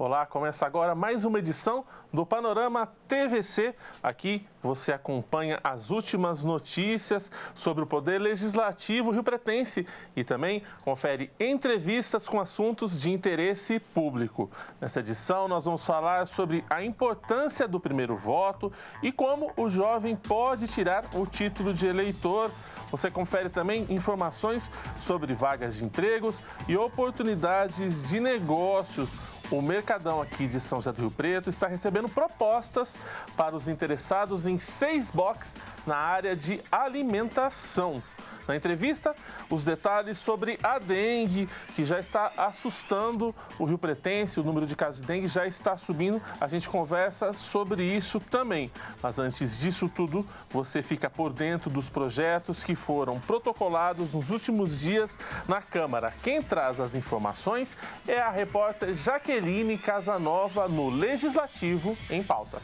Olá, começa agora mais uma edição do Panorama TVC. Aqui você acompanha as últimas notícias sobre o Poder Legislativo riopretense e também confere entrevistas com assuntos de interesse público. Nessa edição nós vamos falar sobre a importância do primeiro voto e como o jovem pode tirar o título de eleitor. Você confere também informações sobre vagas de empregos e oportunidades de negócios. O Mercadão aqui de São José do Rio Preto está recebendo propostas para os interessados em 6 boxes na área de alimentação. Na entrevista, os detalhes sobre a dengue, que já está assustando o riopretense, o número de casos de dengue já está subindo. A gente conversa sobre isso também. Mas antes disso tudo, você fica por dentro dos projetos que foram protocolados nos últimos dias na Câmara. Quem traz as informações é a repórter Jaqueline Casanova no Legislativo em Pauta.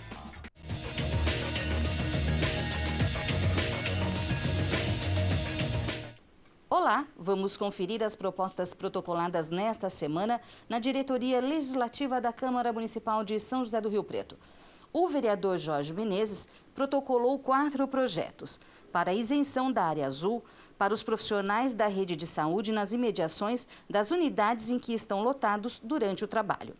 Olá, vamos conferir as propostas protocoladas nesta semana na Diretoria Legislativa da Câmara Municipal de São José do Rio Preto. O vereador Jorge Menezes protocolou 4 projetos para a isenção da área azul para os profissionais da rede de saúde nas imediações das unidades em que estão lotados durante o trabalho.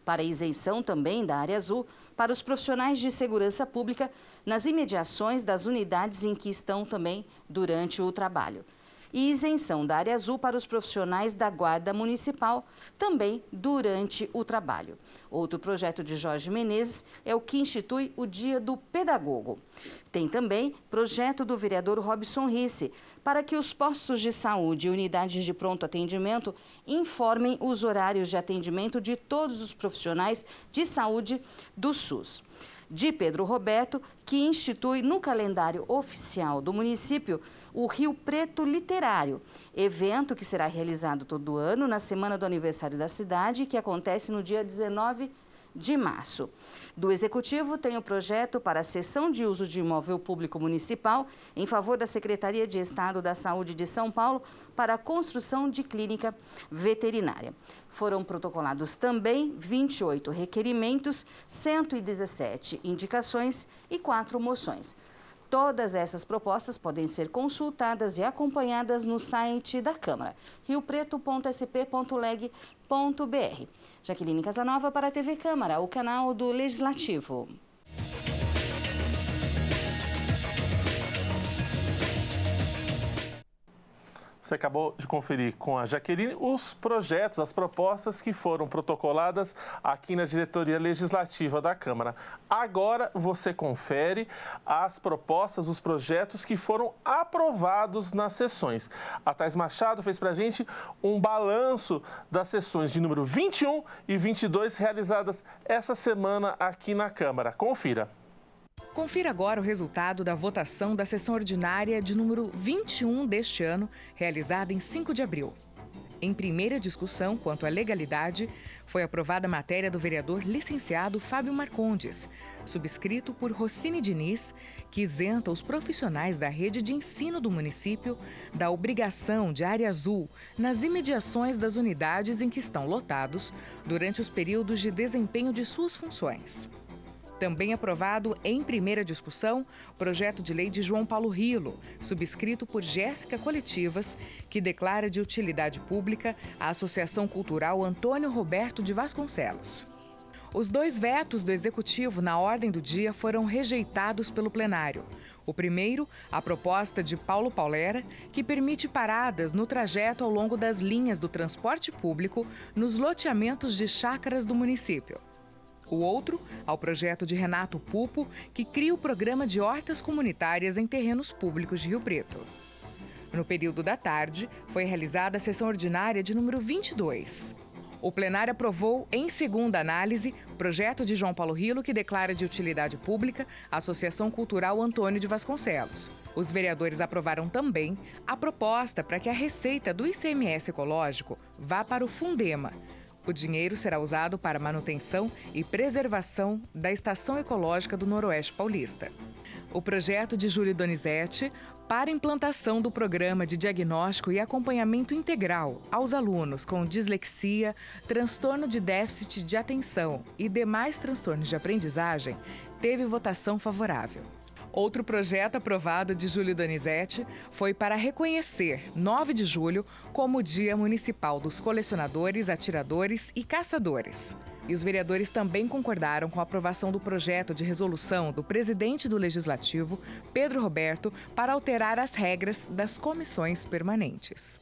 Para a isenção também da área azul para os profissionais de segurança pública nas imediações das unidades em que estão também durante o trabalho. E isenção da área azul para os profissionais da Guarda Municipal, também durante o trabalho. Outro projeto de Jorge Menezes é o que institui o Dia do Pedagogo. Tem também projeto do vereador Robson Risse, para que os postos de saúde e unidades de pronto atendimento informem os horários de atendimento de todos os profissionais de saúde do SUS. De Pedro Roberto, que institui no calendário oficial do município o Rio Preto Literário, evento que será realizado todo ano na semana do aniversário da cidade, que acontece no dia 19 de março. Do Executivo tem o projeto para a cessão de uso de imóvel público municipal em favor da Secretaria de Estado da Saúde de São Paulo para a construção de clínica veterinária. Foram protocolados também 28 requerimentos, 117 indicações e 4 moções. Todas essas propostas podem ser consultadas e acompanhadas no site da Câmara, riopreto.sp.leg.br. Jaqueline Casanova para a TV Câmara, o canal do Legislativo. Você acabou de conferir com a Jaqueline os projetos, as propostas que foram protocoladas aqui na Diretoria Legislativa da Câmara. Agora você confere as propostas, os projetos que foram aprovados nas sessões. A Thais Machado fez para a gente um balanço das sessões de número 21 e 22 realizadas essa semana aqui na Câmara. Confira. Confira agora o resultado da votação da sessão ordinária de número 21 deste ano, realizada em 5 de abril. Em primeira discussão quanto à legalidade, foi aprovada a matéria do vereador licenciado Fábio Marcondes, subscrito por Rossini Diniz, que isenta os profissionais da rede de ensino do município da obrigação de área azul nas imediações das unidades em que estão lotados durante os períodos de desempenho de suas funções. Também aprovado em primeira discussão o projeto de lei de João Paulo Rilo, subscrito por Jéssica Coletivas, que declara de utilidade pública a Associação Cultural Antônio Roberto de Vasconcelos. Os 2 vetos do Executivo na ordem do dia foram rejeitados pelo plenário. O primeiro, a proposta de Paulo Paulera, que permite paradas no trajeto ao longo das linhas do transporte público nos loteamentos de chácaras do município. O outro, ao projeto de Renato Pupo, que cria o programa de hortas comunitárias em terrenos públicos de Rio Preto. No período da tarde, foi realizada a sessão ordinária de número 22. O plenário aprovou, em segunda análise, o projeto de João Paulo Rilo, que declara de utilidade pública a Associação Cultural Antônio de Vasconcelos. Os vereadores aprovaram também a proposta para que a receita do ICMS ecológico vá para o Fundema. O dinheiro será usado para manutenção e preservação da Estação Ecológica do Noroeste Paulista. O projeto de Júlio Donizete para a implantação do programa de diagnóstico e acompanhamento integral aos alunos com dislexia, transtorno de déficit de atenção e demais transtornos de aprendizagem teve votação favorável. Outro projeto aprovado de Júlio Donizete foi para reconhecer 9 de julho como o Dia Municipal dos Colecionadores, Atiradores e Caçadores. E os vereadores também concordaram com a aprovação do projeto de resolução do presidente do Legislativo, Pedro Roberto, para alterar as regras das comissões permanentes.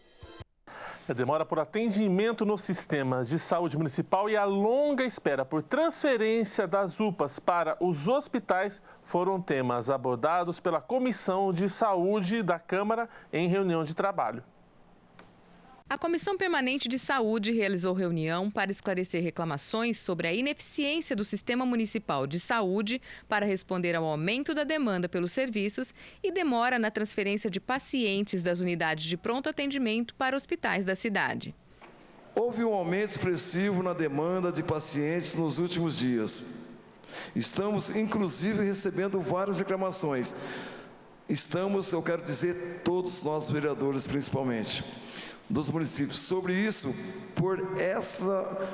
A demora por atendimento no sistema de saúde municipal e a longa espera por transferência das UPAs para os hospitais foram temas abordados pela Comissão de Saúde da Câmara em reunião de trabalho. A Comissão Permanente de Saúde realizou reunião para esclarecer reclamações sobre a ineficiência do Sistema Municipal de Saúde para responder ao aumento da demanda pelos serviços e demora na transferência de pacientes das unidades de pronto atendimento para hospitais da cidade. Houve um aumento expressivo na demanda de pacientes nos últimos dias. Estamos, inclusive, recebendo várias reclamações. Eu quero dizer, todos nós vereadores principalmente, dos municípios, sobre isso,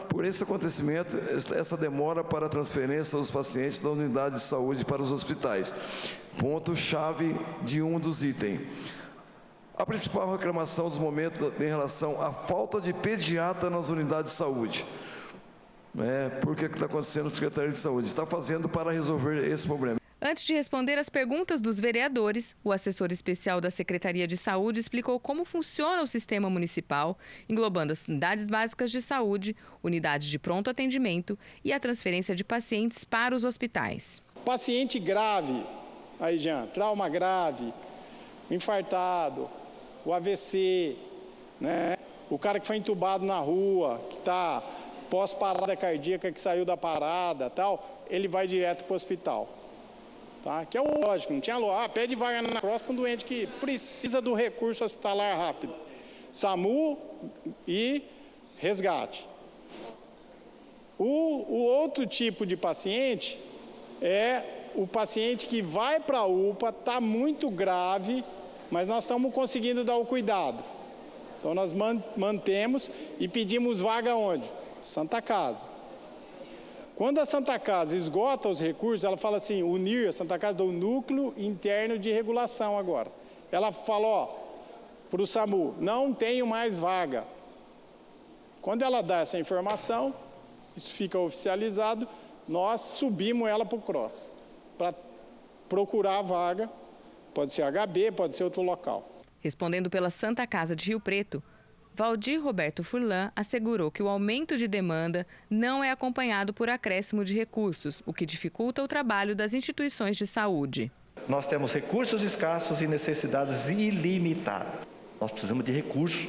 por esse acontecimento, essa demora para a transferência dos pacientes da unidade de saúde para os hospitais. Ponto-chave de um dos itens. A principal reclamação dos momentos em relação à falta de pediatra nas unidades de saúde. Por que está acontecendo na Secretaria de Saúde? Está fazendo para resolver esse problema. Antes de responder às perguntas dos vereadores, o assessor especial da Secretaria de Saúde explicou como funciona o sistema municipal, englobando as unidades básicas de saúde, unidades de pronto atendimento e a transferência de pacientes para os hospitais. Paciente grave, aí já, trauma grave, infartado, o AVC, né? O cara que foi entubado na rua, que está pós-parada cardíaca, que saiu da parada, tal, ele vai direto para o hospital. Tá? Que é o lógico, não tinha pede vaga na CROSS para um doente que precisa do recurso hospitalar rápido. SAMU e resgate. O outro tipo de paciente é o paciente que vai para a UPA, está muito grave, mas nós estamos conseguindo dar o cuidado. Então nós mantemos e pedimos vaga onde? Santa Casa. Quando a Santa Casa esgota os recursos, ela fala assim, o NIR, a Santa Casa do Núcleo Interno de Regulação agora. Ela fala, para o SAMU, não tenho mais vaga. Quando ela dá essa informação, isso fica oficializado, nós subimos ela para o CROSS, para procurar a vaga, pode ser HB, pode ser outro local. Respondendo pela Santa Casa de Rio Preto, Valdir Roberto Furlan assegurou que o aumento de demanda não é acompanhado por acréscimo de recursos, o que dificulta o trabalho das instituições de saúde. Nós temos recursos escassos e necessidades ilimitadas. Nós precisamos de recursos.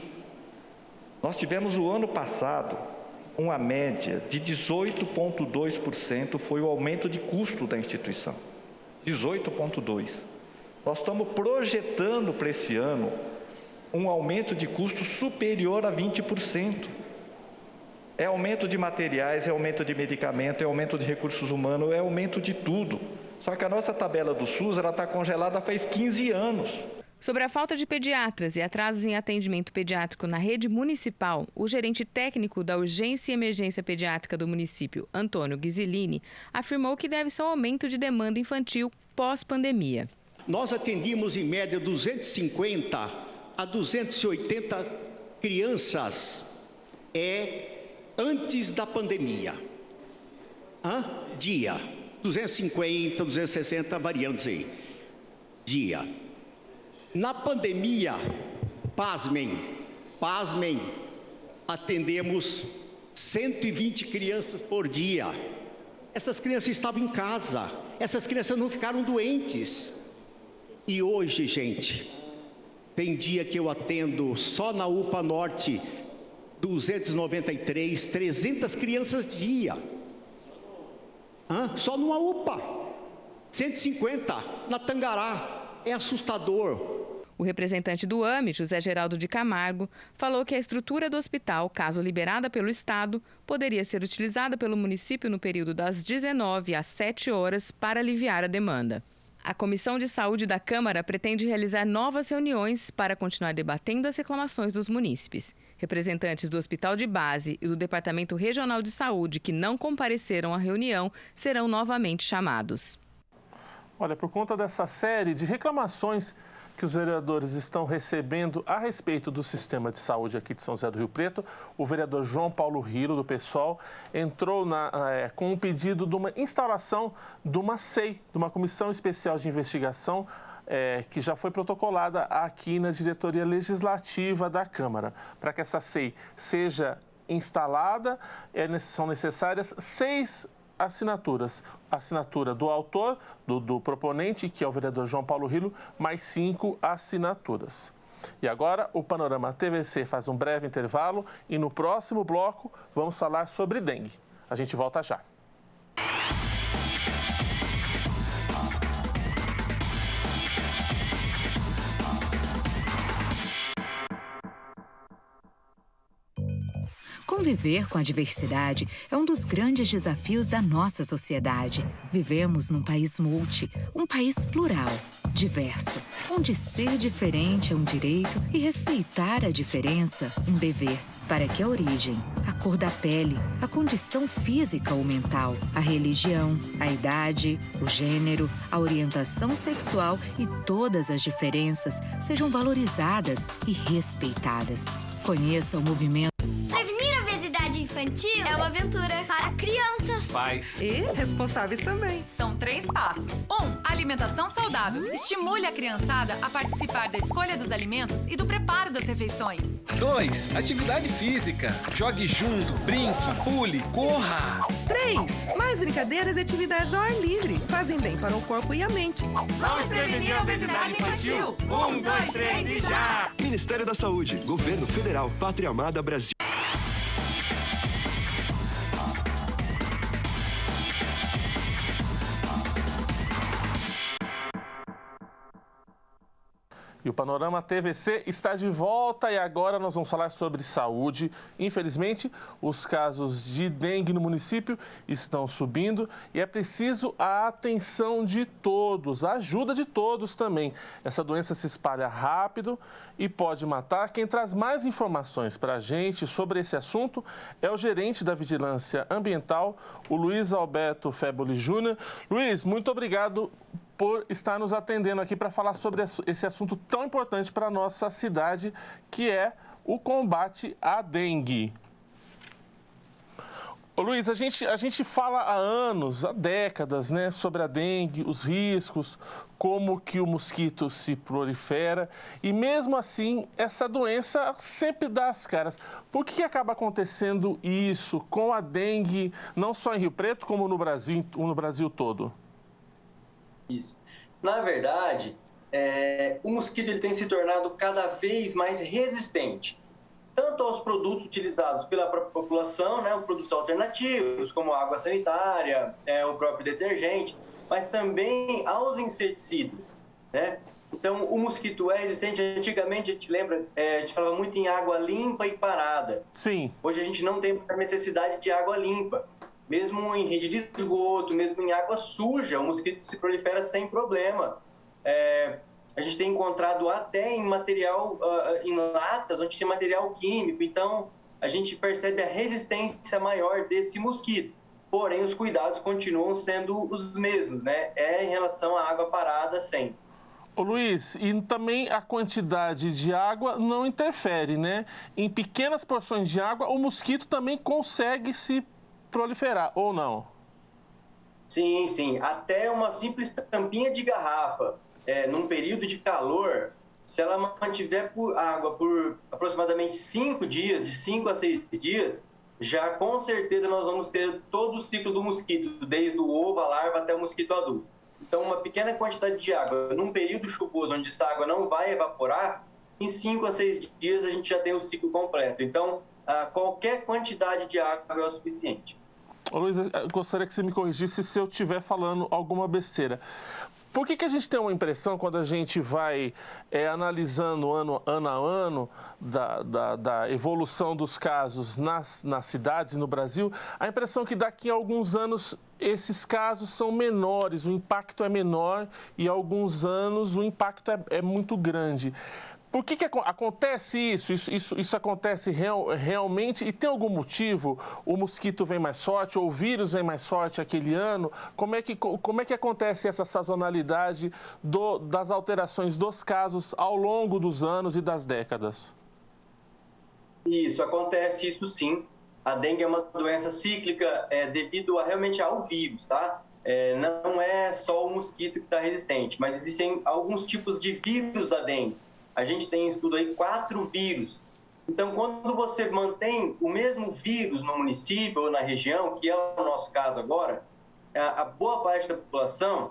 Nós tivemos o ano passado uma média de 18,2% foi o aumento de custo da instituição. 18,2%. Nós estamos projetando para esse ano um aumento de custo superior a 20%. É aumento de materiais, é aumento de medicamento, é aumento de recursos humanos, é aumento de tudo. Só que a nossa tabela do SUS está congelada faz 15 anos. Sobre a falta de pediatras e atrasos em atendimento pediátrico na rede municipal, o gerente técnico da Urgência e Emergência Pediátrica do município, Antônio Ghisilini, afirmou que deve ser um aumento de demanda infantil pós-pandemia. Nós atendíamos em média 250 a 280 crianças antes da pandemia. Dia. 250, 260, variando aí. Dia. Na pandemia, pasmem, atendemos 120 crianças por dia. Essas crianças estavam em casa, essas crianças não ficaram doentes. E hoje, gente, tem dia que eu atendo só na UPA Norte 293, 300 crianças dia. Só numa UPA. 150 na Tangará. É assustador. O representante do AME, José Geraldo de Camargo, falou que a estrutura do hospital, caso liberada pelo Estado, poderia ser utilizada pelo município no período das 19 às 7 horas para aliviar a demanda. A Comissão de Saúde da Câmara pretende realizar novas reuniões para continuar debatendo as reclamações dos munícipes. Representantes do Hospital de Base e do Departamento Regional de Saúde que não compareceram à reunião serão novamente chamados. Olha, por conta dessa série de reclamações que os vereadores estão recebendo a respeito do sistema de saúde aqui de São José do Rio Preto, o vereador João Paulo Rilo, do PSOL, entrou com um pedido de uma instalação de uma SEI, de uma Comissão Especial de Investigação, que já foi protocolada aqui na diretoria legislativa da Câmara. Para que essa SEI seja instalada, são necessárias 6 assinaturas. A assinatura do autor, do proponente, que é o vereador João Paulo Rilo, mais 5 assinaturas. E agora o Panorama TVC faz um breve intervalo e no próximo bloco vamos falar sobre dengue. A gente volta já. Conviver com a diversidade é um dos grandes desafios da nossa sociedade. Vivemos num país um país plural, diverso, onde ser diferente é um direito e respeitar a diferença um dever, para que a origem, a cor da pele, a condição física ou mental, a religião, a idade, o gênero, a orientação sexual e todas as diferenças sejam valorizadas e respeitadas. Conheça o movimento infantil é uma aventura para crianças, pais e responsáveis também. São 3 passos. 1. Alimentação saudável. Estimule a criançada a participar da escolha dos alimentos e do preparo das refeições. 2. Atividade física. Jogue junto, brinque, pule, corra. 3. Mais brincadeiras e atividades ao ar livre. Fazem bem para o corpo e a mente. Vamos prevenir a obesidade infantil. 1, 2, 3 e já! Ministério da Saúde, Governo Federal, Pátria Amada Brasil. E o Panorama TVC está de volta e agora nós vamos falar sobre saúde. Infelizmente, os casos de dengue no município estão subindo e é preciso a atenção de todos, a ajuda de todos também. Essa doença se espalha rápido e pode matar. Quem traz mais informações para a gente sobre esse assunto é o gerente da Vigilância Ambiental, o Luiz Alberto Feboli Júnior. Luiz, muito obrigado por estar nos atendendo aqui para falar sobre esse assunto tão importante para a nossa cidade, que é o combate à dengue. Ô, Luiz, a gente fala há anos, há décadas, né, sobre a dengue, os riscos, como que o mosquito se prolifera e mesmo assim essa doença sempre dá as caras. Por que acaba acontecendo isso com a dengue, não só em Rio Preto, como no Brasil todo? Isso. Na verdade, o mosquito ele tem se tornado cada vez mais resistente, tanto aos produtos utilizados pela própria população, né, os produtos alternativos, como a água sanitária, o próprio detergente, mas também aos inseticidas, né? Então, o mosquito é resistente. Antigamente, a gente lembra, a gente falava muito em água limpa e parada. Sim. Hoje a gente não tem a necessidade de água limpa. Mesmo em rede de esgoto, mesmo em água suja, o mosquito se prolifera sem problema. A gente tem encontrado até em material, em latas, onde tem material químico. Então, a gente percebe a resistência maior desse mosquito. Porém, os cuidados continuam sendo os mesmos, né? Em relação à água parada sempre. Ô Luiz, e também a quantidade de água não interfere, né? Em pequenas porções de água, o mosquito também consegue se proliferar, ou não? Sim, sim. Até uma simples tampinha de garrafa, num período de calor, se ela mantiver água por aproximadamente 5 dias, de 5 a 6 dias, já com certeza nós vamos ter todo o ciclo do mosquito, desde o ovo, a larva até o mosquito adulto. Então, uma pequena quantidade de água, num período chuvoso, onde essa água não vai evaporar, em 5 a 6 dias a gente já tem o ciclo completo. Então, qualquer quantidade de água é o suficiente. Ô Luiz, eu gostaria que você me corrigisse se eu estiver falando alguma besteira. Por que a gente tem uma impressão, quando a gente vai analisando ano a ano da evolução dos casos nas cidades e no Brasil, a impressão que daqui a alguns anos esses casos são menores, o impacto é menor e há alguns anos o impacto é muito grande. Por que acontece isso? Isso acontece realmente? E tem algum motivo? O mosquito vem mais forte ou o vírus vem mais forte aquele ano? Como é que acontece essa sazonalidade das alterações dos casos ao longo dos anos e das décadas? Isso, acontece isso sim. A dengue é uma doença cíclica devido realmente ao vírus, tá? Não é só o mosquito que está resistente, mas existem alguns tipos de vírus da dengue. A gente tem em estudo aí 4 vírus. Então, quando você mantém o mesmo vírus no município ou na região, que é o nosso caso agora, a boa parte da população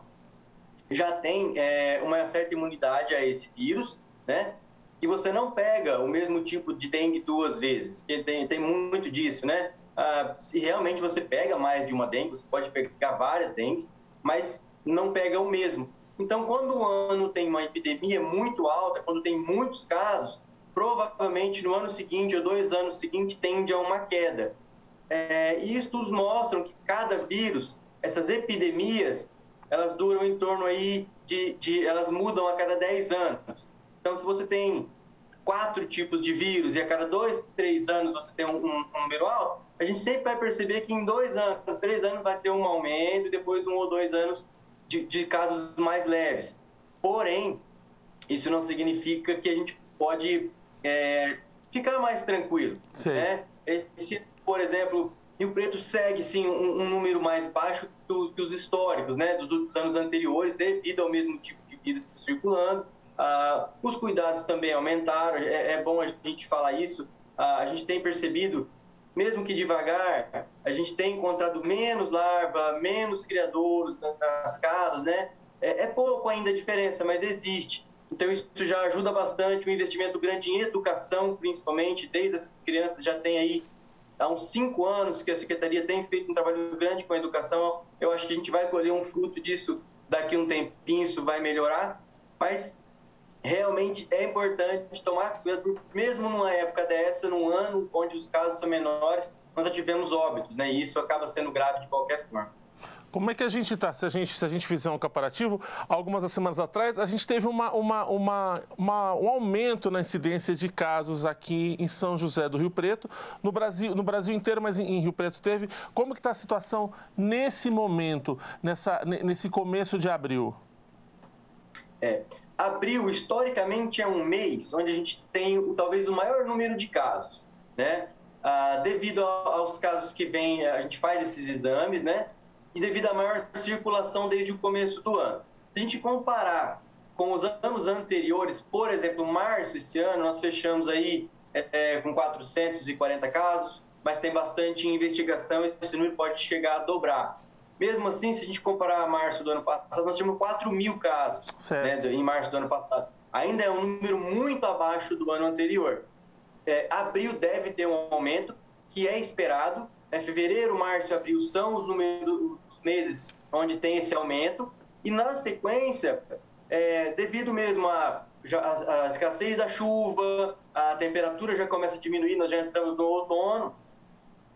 já tem uma certa imunidade a esse vírus, né? E você não pega o mesmo tipo de dengue 2 vezes, que tem muito disso, né? Se realmente você pega mais de uma dengue, você pode pegar várias dengues, mas não pega o mesmo. Então, quando o ano tem uma epidemia muito alta, quando tem muitos casos, provavelmente no ano seguinte ou 2 anos seguintes tende a uma queda. E estudos mostram que cada vírus, essas epidemias, elas duram em torno aí elas mudam a cada 10 anos. Então, se você tem 4 tipos de vírus e a cada 2, 3 anos você tem um número alto, a gente sempre vai perceber que em 2 anos, 3 anos vai ter um aumento e depois 1 ou 2 anos de casos mais leves. Porém, isso não significa que a gente pode ficar mais tranquilo. Né? Por exemplo, Rio Preto segue sim um número mais baixo que os históricos, né, dos anos anteriores, devido ao mesmo tipo de vida circulando. Os cuidados também aumentaram, é bom a gente falar isso. A gente tem percebido, mesmo que devagar, a gente tem encontrado menos larva, menos criadouros nas casas, né? É pouco ainda a diferença, mas existe. Então, isso já ajuda bastante, um investimento grande em educação, principalmente, desde as crianças já tem aí, há uns 5 anos que a Secretaria tem feito um trabalho grande com a educação. Eu acho que a gente vai colher um fruto disso daqui a um tempinho, isso vai melhorar, mas realmente é importante tomar cuidado, mesmo numa época dessa, num ano onde os casos são menores, nós já tivemos óbitos, né? E isso acaba sendo grave de qualquer forma. Como é que a gente está? Se a gente fizer um comparativo, algumas semanas atrás, a gente teve um aumento na incidência de casos aqui em São José do Rio Preto, no Brasil inteiro, mas em Rio Preto teve. Como que está a situação nesse momento, nesse começo de abril? Abril, historicamente, é um mês onde a gente tem talvez o maior número de casos, né? Devido aos casos que vem, a gente faz esses exames, né? E devido à maior circulação desde o começo do ano. Se a gente comparar com os anos anteriores, por exemplo, março esse ano, nós fechamos aí com 440 casos, mas tem bastante investigação e esse número pode chegar a dobrar. Mesmo assim, se a gente comparar a março do ano passado, nós tivemos 4.000 casos, né, em março do ano passado. Ainda é um número muito abaixo do ano anterior. Abril deve ter um aumento, que é esperado. Fevereiro, março e abril são os meses onde tem esse aumento. E, na sequência, devido mesmo à escassez da chuva, a temperatura já começa a diminuir, nós já entramos no outono.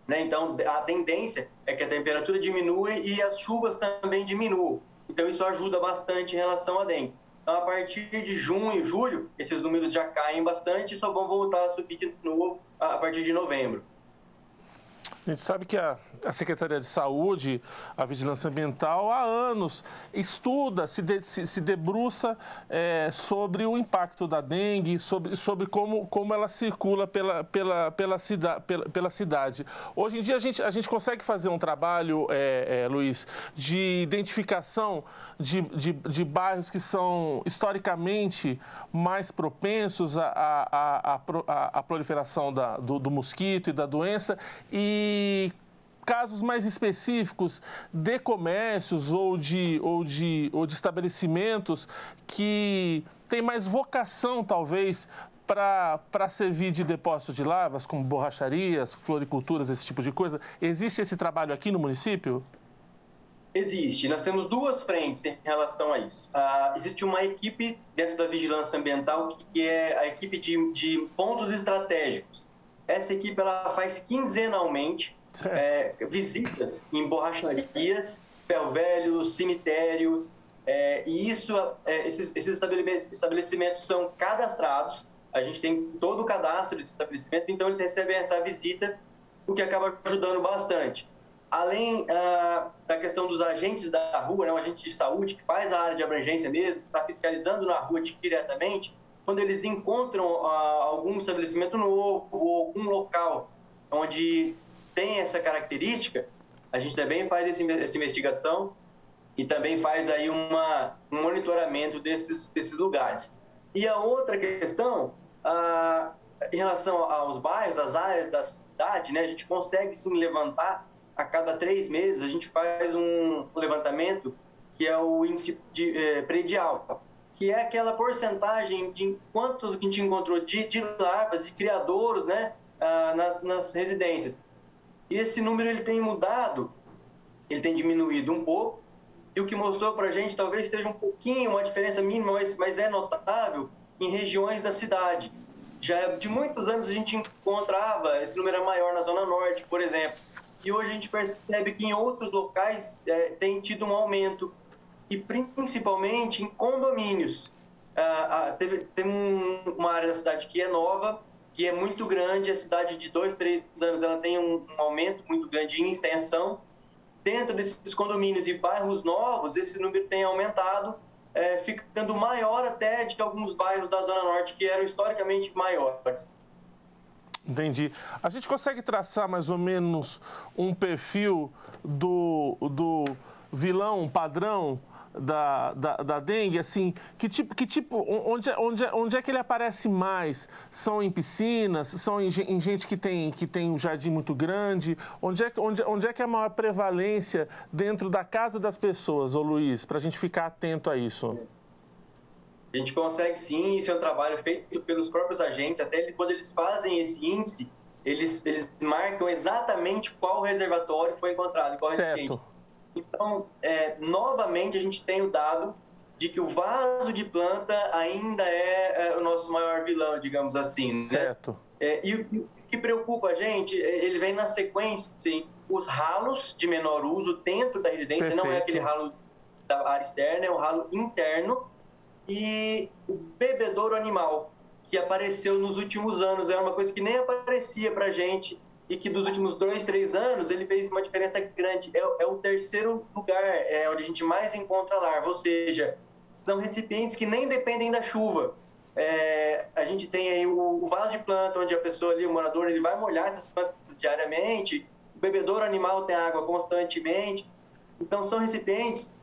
Né? Então, a tendência é que a temperatura diminui e as chuvas também diminuam. Então, isso ajuda bastante em relação à dengue. Então, a partir de junho, julho, esses números já caem bastante e só vão voltar a subir de novo a partir de novembro. A gente sabe que a Secretaria de Saúde, a Vigilância Ambiental, há anos estuda, se debruça sobre o impacto da dengue, sobre como ela circula pela cidade. Hoje em dia a gente consegue fazer um trabalho, Luiz, de identificação de bairros que são historicamente mais propensos à proliferação do mosquito e da doença e casos mais específicos de comércios ou de estabelecimentos que têm mais vocação, talvez, para servir de depósito de larvas, como borracharias, floriculturas, esse tipo de coisa. Existe esse trabalho aqui no município? Existe. Nós temos duas frentes em relação a isso. Existe uma equipe dentro da vigilância ambiental que é a equipe de pontos estratégicos. Essa equipe ela faz quinzenalmente visitas em borracharias, ferro velho, cemitérios, e esses estabelecimentos são cadastrados. A gente tem todo o cadastro desse estabelecimento, então eles recebem essa visita, o que acaba ajudando bastante. Além da questão dos agentes da rua, né, um agente de saúde que faz a área de abrangência mesmo, está fiscalizando na rua diretamente, quando eles encontram algum estabelecimento novo ou algum local onde tem essa característica, a gente também faz essa investigação e também faz aí um monitoramento desses lugares. E a outra questão, em relação aos bairros, às áreas da cidade, né, a gente consegue sim levantar. A cada 3 meses, a gente faz um levantamento que é o índice predial, que é aquela porcentagem de quantos que a gente encontrou de larvas e criadouros, né, nas residências. E esse número ele tem mudado, ele tem diminuído um pouco, e o que mostrou para a gente talvez seja um pouquinho, uma diferença mínima, mas é notável em regiões da cidade. Já de muitos anos a gente encontrava, esse número é maior na Zona Norte, por exemplo. E hoje a gente percebe que em outros locais tem tido um aumento, e principalmente em condomínios. Tem uma área da cidade que é nova, que é muito grande, a cidade de 2, 3 anos ela tem um aumento muito grande em extensão. Dentro desses condomínios e bairros novos, esse número tem aumentado, ficando maior até de alguns bairros da Zona Norte que eram historicamente maiores. Entendi. A gente consegue traçar mais ou menos um perfil do vilão padrão da dengue, assim, que tipo, onde é que ele aparece mais? São em piscinas? São em gente que tem um jardim muito grande? Onde é que é a maior prevalência dentro da casa das pessoas, ô Luiz, para a gente ficar atento a isso? A gente consegue sim, isso é um trabalho feito pelos próprios agentes, até quando eles fazem esse índice, eles marcam exatamente qual reservatório foi encontrado, qual recipiente. Então, novamente, a gente tem o dado de que o vaso de planta ainda é o nosso maior vilão, digamos assim. Né? Certo. E o que preocupa a gente, ele vem na sequência, sim, os ralos de menor uso dentro da residência. Perfeito. Não é aquele ralo da área externa, é um ralo interno. E o bebedouro animal, que apareceu nos últimos anos, era uma coisa que nem aparecia para a gente, e que dos últimos 2, 3 anos ele fez uma diferença grande. É o terceiro lugar onde a gente mais encontra larva, ou seja, são recipientes que nem dependem da chuva. A gente tem aí o vaso de planta, onde a pessoa ali, o morador, ele vai molhar essas plantas diariamente, o bebedouro animal tem água constantemente, então são recipientes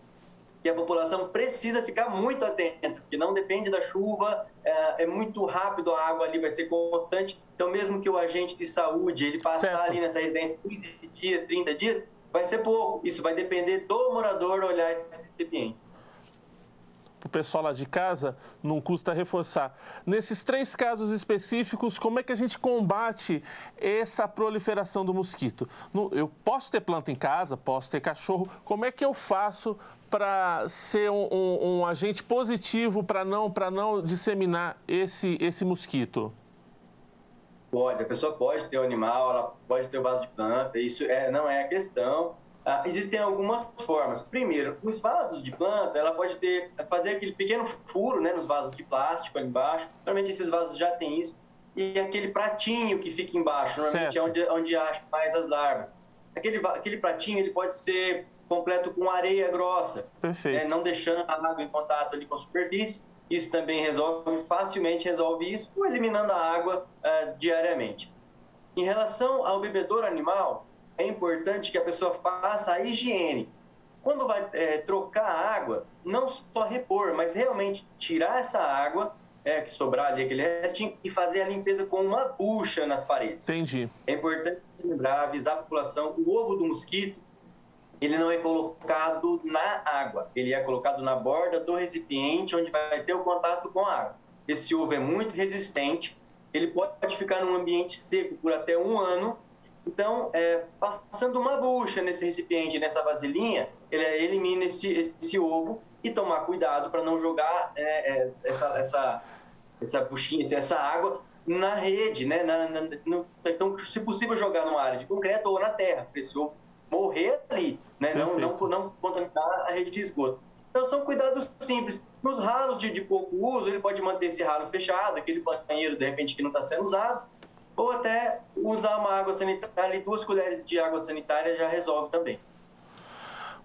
que a população precisa ficar muito atenta, porque não depende da chuva, é muito rápido, a água ali vai ser constante. Então, mesmo que o agente de saúde ele passar ali nessa residência 15 dias, 30 dias, vai ser pouco. Isso vai depender do morador olhar esses recipientes. O pessoal lá de casa, não custa reforçar. Nesses 3 casos específicos, como é que a gente combate essa proliferação do mosquito? Eu posso ter planta em casa, posso ter cachorro, como é que eu faço para ser um agente positivo para não disseminar esse mosquito? A pessoa pode ter o animal, ela pode ter o vaso de planta, isso não é a questão. Existem algumas formas. Primeiro, os vasos de planta, ela pode fazer aquele pequeno furo, né, nos vasos de plástico ali embaixo. Normalmente esses vasos já têm isso. E aquele pratinho que fica embaixo, normalmente é onde acha mais as larvas. Aquele pratinho ele pode ser completo com areia grossa, não deixando a água em contato ali com a superfície. Isso também facilmente resolve isso, ou eliminando a água diariamente. Em relação ao bebedouro animal, é importante que a pessoa faça a higiene. Quando vai trocar a água, não só repor, mas realmente tirar essa água, que sobrar ali aquele restinho, e fazer a limpeza com uma bucha nas paredes. Entendi. É importante lembrar, avisar a população, o ovo do mosquito, ele não é colocado na água, ele é colocado na borda do recipiente, onde vai ter o contato com a água. Esse ovo é muito resistente, ele pode ficar num ambiente seco por até 1 ano. Então, passando uma bucha nesse recipiente, nessa vasilhinha, ele elimina esse ovo e tomar cuidado para não jogar essa buchinha, essa água na rede, né? Então, se possível, jogar numa área de concreto ou na terra, para esse ovo morrer ali, né? Não contaminar a rede de esgoto. Então, são cuidados simples. Nos ralos de pouco uso, ele pode manter esse ralo fechado, aquele banheiro, de repente, que não está sendo usado, ou até usar uma água sanitária, 2 colheres de água sanitária já resolve também.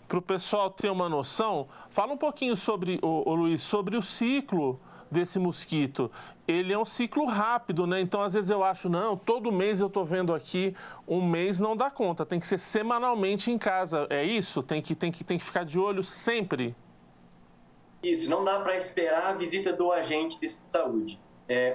Para o pessoal ter uma noção, fala um pouquinho sobre, Luiz, sobre o ciclo desse mosquito. Ele é um ciclo rápido, né? Então, às vezes eu acho, não, todo mês eu estou vendo aqui, um mês não dá conta, tem que ser semanalmente em casa. É isso? Tem que ficar de olho sempre? Isso, não dá para esperar a visita do agente de saúde.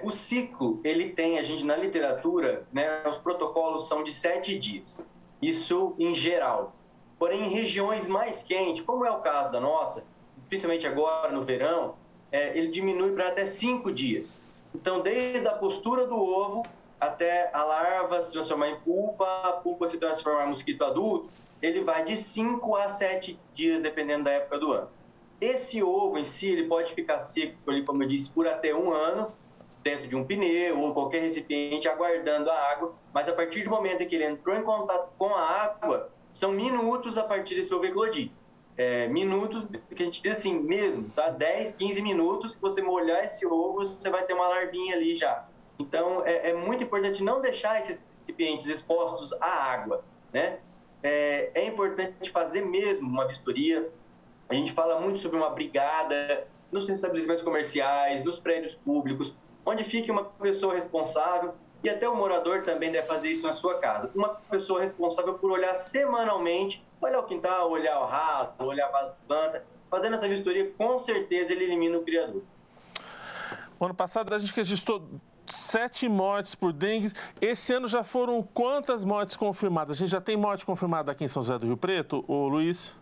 O ciclo, ele tem, a gente na literatura, né, os protocolos são de 7 dias. Isso em geral. Porém, em regiões mais quentes, como é o caso da nossa, principalmente agora no verão, ele diminui para até 5 dias. Então, desde a postura do ovo até a larva se transformar em pupa, a pupa se transformar em mosquito adulto, ele vai de 5 a 7 dias, dependendo da época do ano. Esse ovo em si, ele pode ficar seco, como eu disse, por até 1 ano, dentro de um pneu ou qualquer recipiente, aguardando a água, mas a partir do momento em que ele entrou em contato com a água, são minutos a partir desse ovo eclodir. Minutos, que a gente diz assim mesmo, tá? 10, 15 minutos, que você molhar esse ovo, você vai ter uma larvinha ali já. Então, é muito importante não deixar esses recipientes expostos à água, né? É importante fazer mesmo uma vistoria. A gente fala muito sobre uma brigada nos estabelecimentos comerciais, nos prédios públicos, onde fique uma pessoa responsável, e até o morador também deve fazer isso na sua casa. Uma pessoa responsável por olhar semanalmente, olhar o quintal, olhar o rato, olhar a vaso de planta. Fazendo essa vistoria, com certeza ele elimina o criador. O ano passado a gente registrou 7 mortes por dengue. Esse ano já foram quantas mortes confirmadas? A gente já tem morte confirmada aqui em São José do Rio Preto, ô Luiz?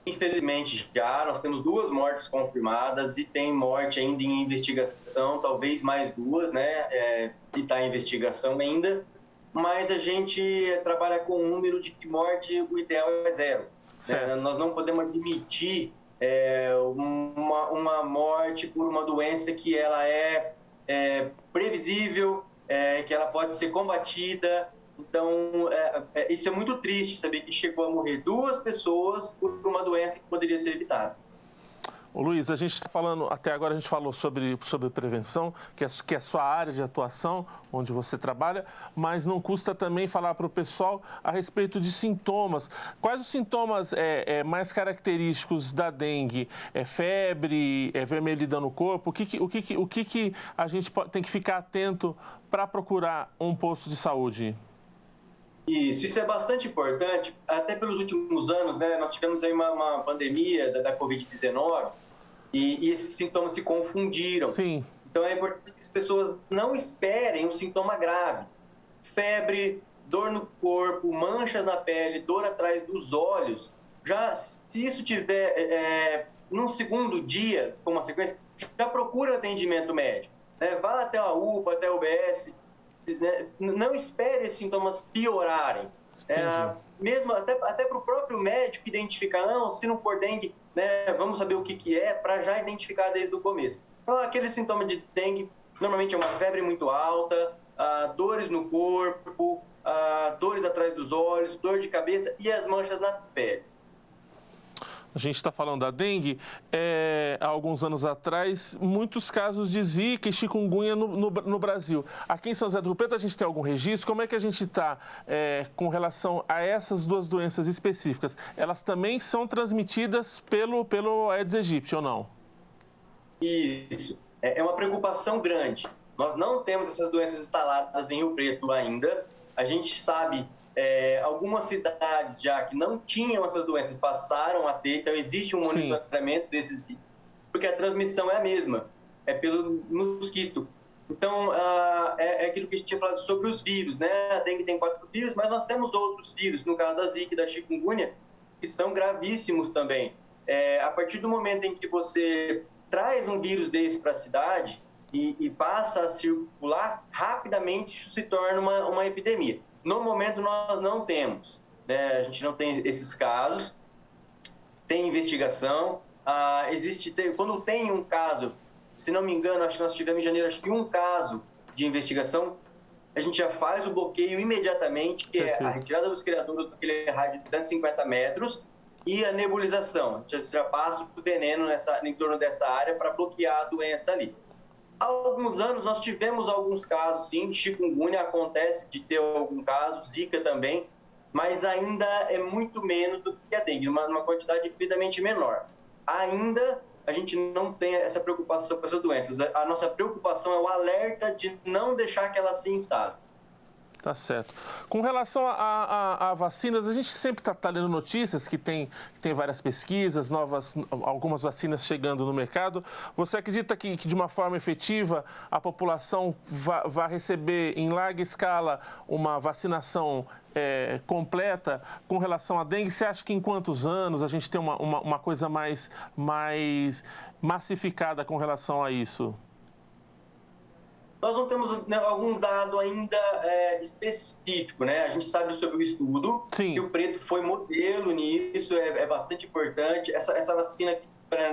Infelizmente já, nós temos 2 mortes confirmadas e tem morte ainda em investigação, talvez mais 2, né? E está em investigação ainda, mas a gente trabalha com um número de que morte, o ideal é 0. Né? Nós não podemos admitir uma morte por uma doença que ela é previsível, que ela pode ser combatida. Então, isso é muito triste, saber que chegou a morrer 2 pessoas por uma doença que poderia ser evitada. Ô Luiz, a gente está falando, até agora a gente falou sobre prevenção, que é a sua área de atuação, onde você trabalha, mas não custa também falar para o pessoal a respeito de sintomas. Quais os sintomas mais característicos da dengue? É febre, vermelhidão no corpo? O que a gente tem que ficar atento para procurar um posto de saúde? Isso é bastante importante, até pelos últimos anos, né? Nós tivemos aí uma pandemia da Covid-19 e esses sintomas se confundiram. Sim. Então é importante que as pessoas não esperem um sintoma grave. Febre, dor no corpo, manchas na pele, dor atrás dos olhos. Já se isso tiver num segundo dia, como uma sequência, já procura atendimento médico. Né? Vá até a UPA, até a UBS. Não espere esses sintomas piorarem. Mesmo até para o próprio médico identificar, não, se não for dengue, né, vamos saber o que é, para já identificar desde o começo. Então, aquele sintoma de dengue, normalmente é uma febre muito alta, dores no corpo, dores atrás dos olhos, dor de cabeça e as manchas na pele. A gente está falando da dengue, há alguns anos atrás, muitos casos de zika e chikungunya no Brasil. Aqui em São José do Rio Preto a gente tem algum registro? Como é que a gente está com relação a essas 2 doenças específicas? Elas também são transmitidas pelo Aedes aegypti ou não? Isso, é uma preocupação grande. Nós não temos essas doenças instaladas em Rio Preto ainda. A gente sabe... algumas cidades já que não tinham essas doenças passaram a ter, então existe um monitoramento desses, porque a transmissão é a mesma, é pelo mosquito. Então, é aquilo que a gente tinha falado sobre os vírus, né? A dengue tem 4 vírus, mas nós temos outros vírus, no caso da zika e da chikungunya, que são gravíssimos também. A partir do momento em que você traz um vírus desse para a cidade e passa a circular, rapidamente isso se torna uma epidemia. No momento, nós não temos, né? A gente não tem esses casos, tem investigação. Quando tem um caso, se não me engano, acho que nós tivemos em janeiro um caso de investigação, a gente já faz o bloqueio imediatamente, que é a retirada dos criadouros daquele raio de 250 metros e a nebulização. A gente já passa o veneno em torno dessa área para bloquear a doença ali. Há alguns anos nós tivemos alguns casos, sim, de chikungunya, acontece de ter algum caso, zika também, mas ainda é muito menos do que a dengue, numa quantidade infinitamente menor. Ainda a gente não tem essa preocupação com essas doenças. A nossa preocupação é o alerta de não deixar que elas se instalem. Tá certo. Com relação a vacinas, a gente sempre está lendo notícias que tem várias pesquisas, algumas vacinas chegando no mercado. Você acredita que de uma forma efetiva a população vai receber em larga escala uma vacinação completa com relação à dengue? Você acha que em quantos anos a gente tem uma coisa mais massificada com relação a isso? Nós não temos algum dado ainda específico, né? A gente sabe sobre o estudo, que o Preto foi modelo nisso, é bastante importante. Essa vacina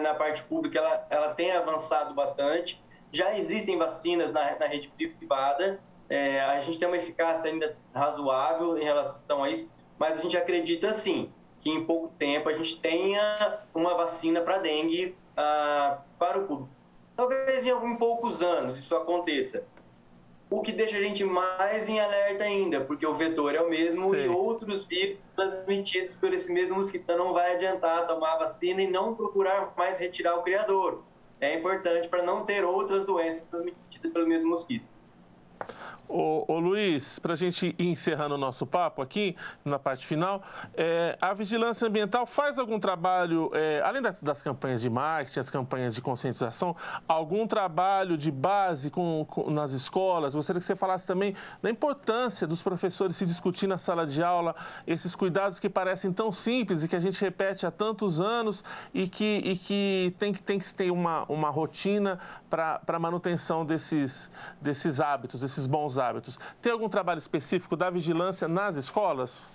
na parte pública, ela tem avançado bastante. Já existem vacinas na rede privada, a gente tem uma eficácia ainda razoável em relação a isso, mas a gente acredita, sim, que em pouco tempo a gente tenha uma vacina para dengue para o público. Talvez em poucos anos isso aconteça. O que deixa a gente mais em alerta ainda, porque o vetor é o mesmo e outros vírus transmitidos por esse mesmo mosquito. Não vai adiantar tomar a vacina e não procurar mais retirar o criador. É importante para não ter outras doenças transmitidas pelo mesmo mosquito. Ô Luiz, para a gente ir encerrando o nosso papo aqui, na parte final, a vigilância ambiental faz algum trabalho, além das campanhas de marketing, as campanhas de conscientização, algum trabalho de base nas escolas? Gostaria que você falasse também da importância dos professores se discutir na sala de aula, esses cuidados que parecem tão simples e que a gente repete há tantos anos e que tem que ter uma rotina para a manutenção desses hábitos, desses bons hábitos. Tem algum trabalho específico da vigilância nas escolas?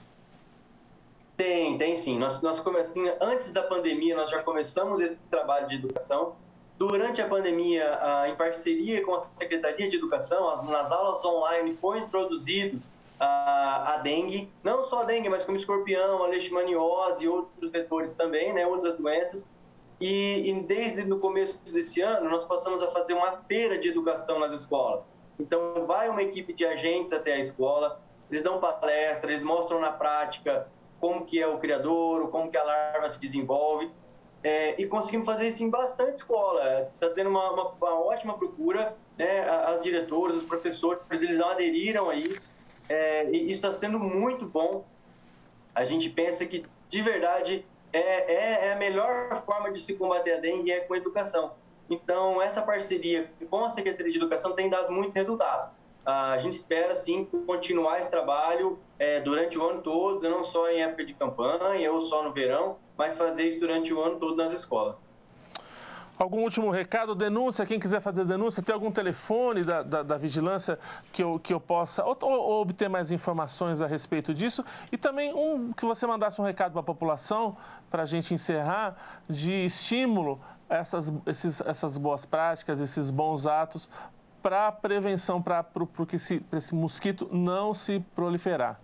Tem sim. Nós começamos, antes da pandemia, nós já começamos esse trabalho de educação. Durante a pandemia, em parceria com a Secretaria de Educação, nas aulas online foi introduzido a dengue, não só a dengue, mas como escorpião, a leishmaniose e outros vetores também, né, outras doenças. E desde o começo desse ano, nós passamos a fazer uma feira de educação nas escolas. Então, vai uma equipe de agentes até a escola, eles dão palestra, eles mostram na prática como que é o criadouro, como que a larva se desenvolve, e conseguimos fazer isso em bastante escola. Está tendo uma ótima procura, né? As diretoras, os professores, eles aderiram a isso, e isso está sendo muito bom. A gente pensa que, de verdade, a melhor forma de se combater a dengue é com a educação. Então, essa parceria com a Secretaria de Educação tem dado muito resultado. A gente espera, sim, continuar esse trabalho durante o ano todo, não só em época de campanha ou só no verão, mas fazer isso durante o ano todo nas escolas. Algum último recado? Denúncia? Quem quiser fazer denúncia, tem algum telefone da vigilância que eu possa ou obter mais informações a respeito disso? E também que você mandasse um recado para a população, para a gente encerrar, de estímulo a essas boas práticas, esses bons atos para a prevenção, para esse mosquito não se proliferar.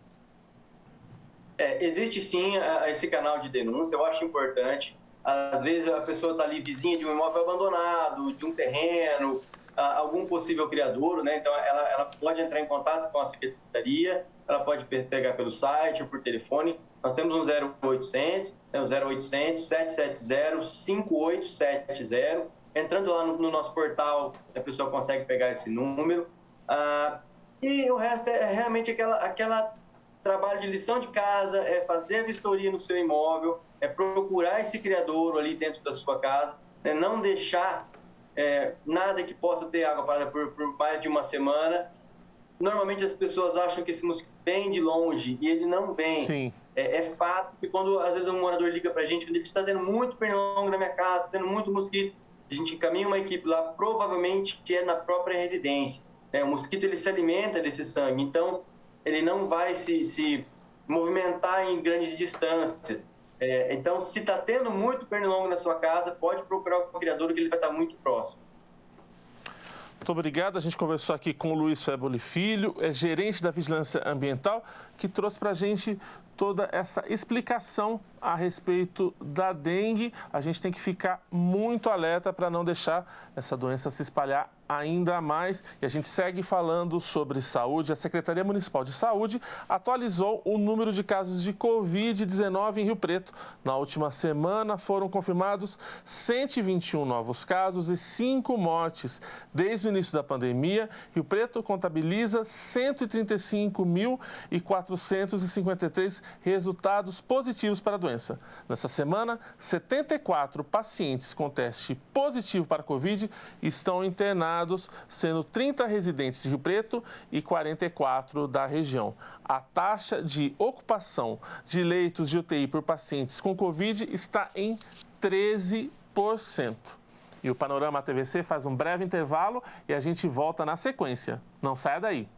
Existe sim esse canal de denúncia, eu acho importante. Às vezes a pessoa está ali vizinha de um imóvel abandonado, de um terreno, algum possível criadouro, né? Então ela pode entrar em contato com a secretaria, ela pode pegar pelo site ou por telefone. Nós temos um 0800, né, o 0800 770 5870. Entrando lá no nosso portal, a pessoa consegue pegar esse número. E o resto é realmente aquela trabalho de lição de casa, é fazer a vistoria no seu imóvel, é procurar esse criadouro ali dentro da sua casa, né, não deixar nada que possa ter água parada por mais de uma semana. Normalmente as pessoas acham que esse mosquito vem de longe e ele não vem. Sim. É fato que quando às vezes um morador liga pra gente, quando ele está tendo muito pernilongo na minha casa, tendo muito mosquito, a gente encaminha uma equipe lá, provavelmente que é na própria residência. O mosquito ele se alimenta desse sangue, então ele não vai se movimentar em grandes distâncias. Então, se está tendo muito pernilongo na sua casa, pode procurar o criador, que ele vai estar muito próximo. Muito obrigado. A gente conversou aqui com o Luiz Feboli Filho, gerente da Vigilância Ambiental, que trouxe para a gente toda essa explicação a respeito da dengue. A gente tem que ficar muito alerta para não deixar essa doença se espalhar ainda mais. E a gente segue falando sobre saúde. A Secretaria Municipal de Saúde atualizou o número de casos de Covid-19 em Rio Preto. Na última semana foram confirmados 121 novos casos e 5 mortes. Desde o início da pandemia, Rio Preto contabiliza 135.453 resultados positivos para a doença. Nessa semana, 74 pacientes com teste positivo para a Covid estão internados, sendo 30 residentes de Rio Preto e 44 da região. A taxa de ocupação de leitos de UTI por pacientes com Covid está em 13%. E o Panorama TVC faz um breve intervalo e a gente volta na sequência. Não saia daí.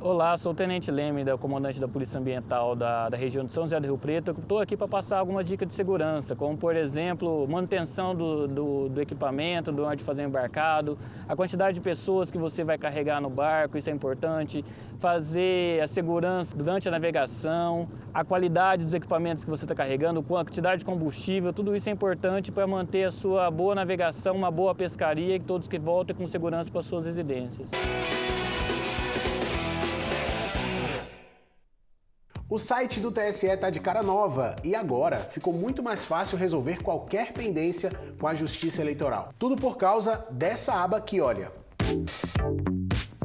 Olá, sou o Tenente Leme, comandante da Polícia Ambiental da região de São José do Rio Preto. Estou aqui para passar algumas dicas de segurança, como, por exemplo, manutenção do equipamento, do onde fazer o embarcado, a quantidade de pessoas que você vai carregar no barco, isso é importante, fazer a segurança durante a navegação, a qualidade dos equipamentos que você está carregando, a quantidade de combustível, tudo isso é importante para manter a sua boa navegação, uma boa pescaria e que todos que voltem com segurança para suas residências. O site do TSE está de cara nova e agora ficou muito mais fácil resolver qualquer pendência com a Justiça Eleitoral. Tudo por causa dessa aba aqui, olha.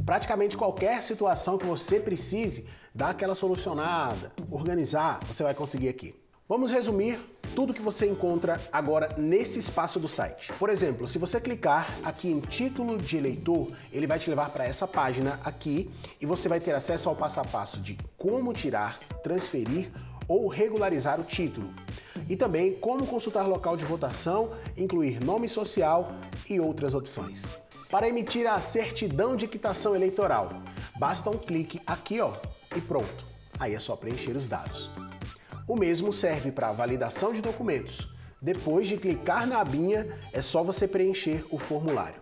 Praticamente qualquer situação que você precise dar aquela solucionada, organizar, você vai conseguir aqui. Vamos resumir tudo que você encontra agora nesse espaço do site. Por exemplo, se você clicar aqui em título de eleitor, ele vai te levar para essa página aqui e você vai ter acesso ao passo a passo de como tirar, transferir ou regularizar o título. E também como consultar local de votação, incluir nome social e outras opções. Para emitir a certidão de quitação eleitoral, basta um clique aqui, ó, e pronto. Aí é só preencher os dados. O mesmo serve para validação de documentos. Depois de clicar na abinha, é só você preencher o formulário.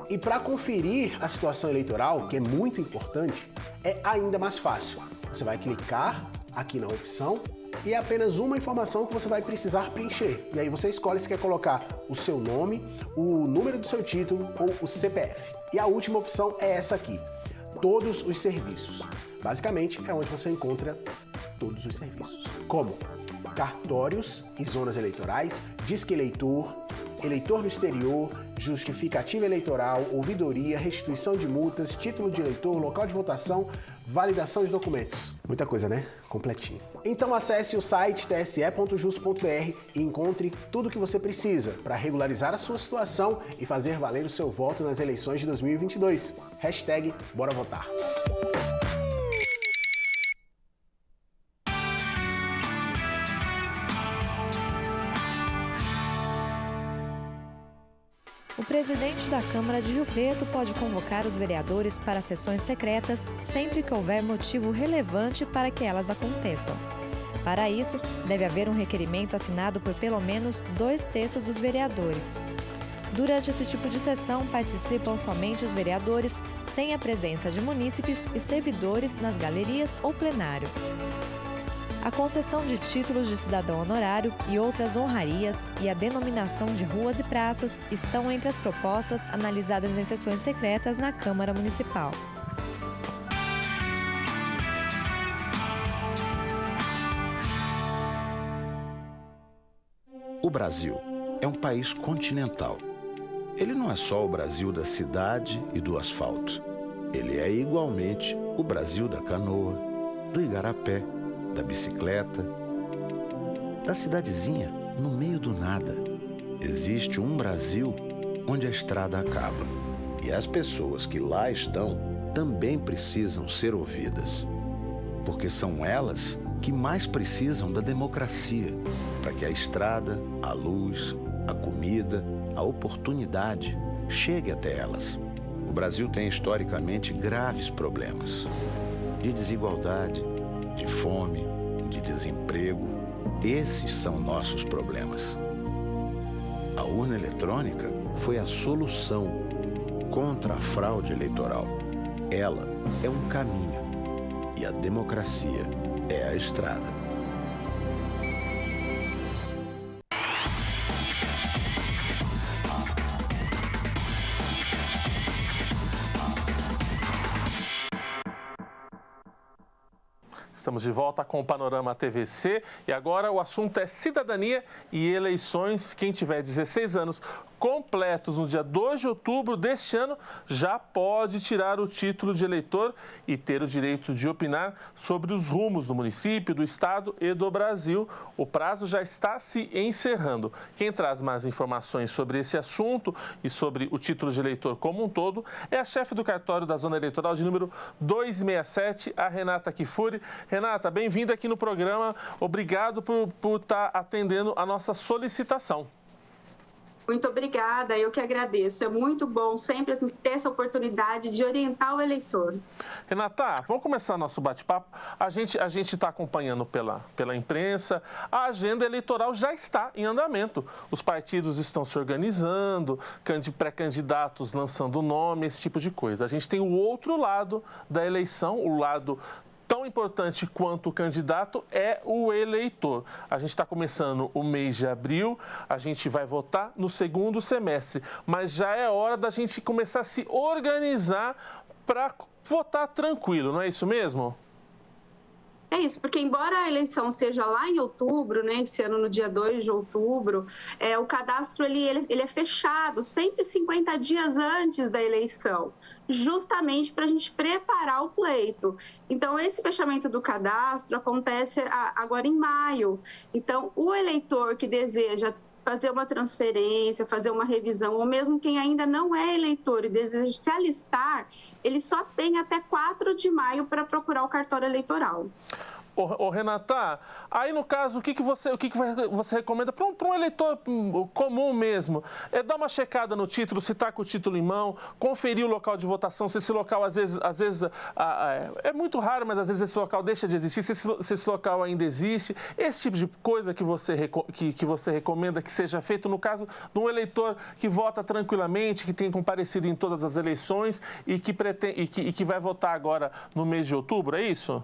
E para conferir a situação eleitoral, que é muito importante, é ainda mais fácil. Você vai clicar aqui na opção e é apenas uma informação que você vai precisar preencher. E aí você escolhe se quer colocar o seu nome, o número do seu título ou o CPF. E a última opção é essa aqui, todos os serviços. Basicamente, é onde você encontra todos os serviços, como cartórios e zonas eleitorais, disque eleitor, eleitor no exterior, justificativa eleitoral, ouvidoria, restituição de multas, título de eleitor, local de votação, validação de documentos. Muita coisa, né? Completinho. Então acesse o site tse.jus.br e encontre tudo o que você precisa para regularizar a sua situação e fazer valer o seu voto nas eleições de 2022. #Bora Votar. O presidente da Câmara de Rio Preto pode convocar os vereadores para sessões secretas sempre que houver motivo relevante para que elas aconteçam. Para isso, deve haver um requerimento assinado por pelo menos 2/3 dos vereadores. Durante esse tipo de sessão, participam somente os vereadores, sem a presença de munícipes e servidores nas galerias ou plenário. A concessão de títulos de cidadão honorário e outras honrarias e a denominação de ruas e praças estão entre as propostas analisadas em sessões secretas na Câmara Municipal. Brasil é um país continental. Ele não é só o Brasil da cidade e do asfalto. Ele é igualmente o Brasil da canoa, do igarapé, da bicicleta, da cidadezinha no meio do nada. Existe um Brasil onde a estrada acaba. E as pessoas que lá estão também precisam ser ouvidas. Porque são elas que mais precisam da democracia, para que a estrada, a luz, a comida, a oportunidade chegue até elas. O Brasil tem historicamente graves problemas de desigualdade, de fome, de desemprego. Esses são nossos problemas. A urna eletrônica foi a solução contra a fraude eleitoral. Ela é um caminho e a democracia é a estrada. Estamos de volta com o Panorama TVC e agora o assunto é cidadania e eleições. Quem tiver 16 anos completos no dia 2 de outubro deste ano já pode tirar o título de eleitor e ter o direito de opinar sobre os rumos do município, do estado e do Brasil. O prazo já está se encerrando. Quem traz mais informações sobre esse assunto e sobre o título de eleitor como um todo é a chefe do cartório da Zona Eleitoral de número 267, a Renata Kifuri. Renata, bem-vinda aqui no programa. Obrigado por estar atendendo a nossa solicitação. Muito obrigada, eu que agradeço. É muito bom sempre ter essa oportunidade de orientar o eleitor. Renata, vamos começar nosso bate-papo. A gente está acompanhando pela imprensa. A agenda eleitoral já está em andamento. Os partidos estão se organizando, pré-candidatos lançando nome, esse tipo de coisa. A gente tem o outro lado da eleição, o lado tão importante quanto o candidato é o eleitor. A gente está começando o mês de abril, a gente vai votar no segundo semestre, mas já é hora da gente começar a se organizar para votar tranquilo, não é isso mesmo? É isso, porque embora a eleição seja lá em outubro, né, esse ano no dia 2 de outubro, o cadastro ele é fechado 150 dias antes da eleição, justamente para a gente preparar o pleito. Então, esse fechamento do cadastro acontece agora em maio. Então, o eleitor que deseja fazer uma transferência, fazer uma revisão, ou mesmo quem ainda não é eleitor e deseja se alistar, ele só tem até 4 de maio para procurar o cartório eleitoral. Ô, Renata, aí no caso, o que você recomenda para um eleitor comum mesmo? É dar uma checada no título, se está com o título em mão, conferir o local de votação, se esse local às vezes é muito raro, mas às vezes esse local deixa de existir, se esse local ainda existe, esse tipo de coisa que você recomenda que seja feito no caso de um eleitor que vota tranquilamente, que tem comparecido em todas as eleições e que vai votar agora no mês de outubro, é isso?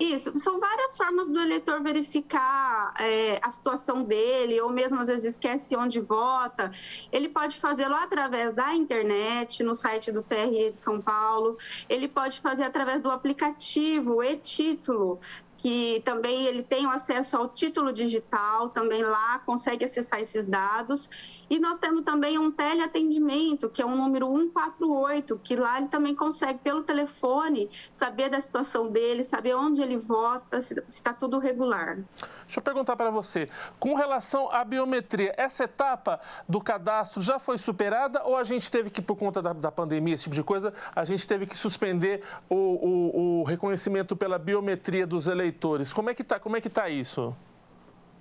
Isso, são várias formas do eleitor verificar a situação dele, ou mesmo às vezes esquece onde vota. Ele pode fazê-lo através da internet, no site do TRE de São Paulo. Ele pode fazer através do aplicativo e-Título, que também ele tem o acesso ao título digital, também lá consegue acessar esses dados. E nós temos também um teleatendimento, que é um número 148, que lá ele também consegue, pelo telefone, saber da situação dele, saber onde ele vota, se está tudo regular. Deixa eu perguntar para você, com relação à biometria, essa etapa do cadastro já foi superada ou a gente teve que, por conta da pandemia, esse tipo de coisa, a gente teve que suspender o reconhecimento pela biometria dos eleitores? Como é que tá isso?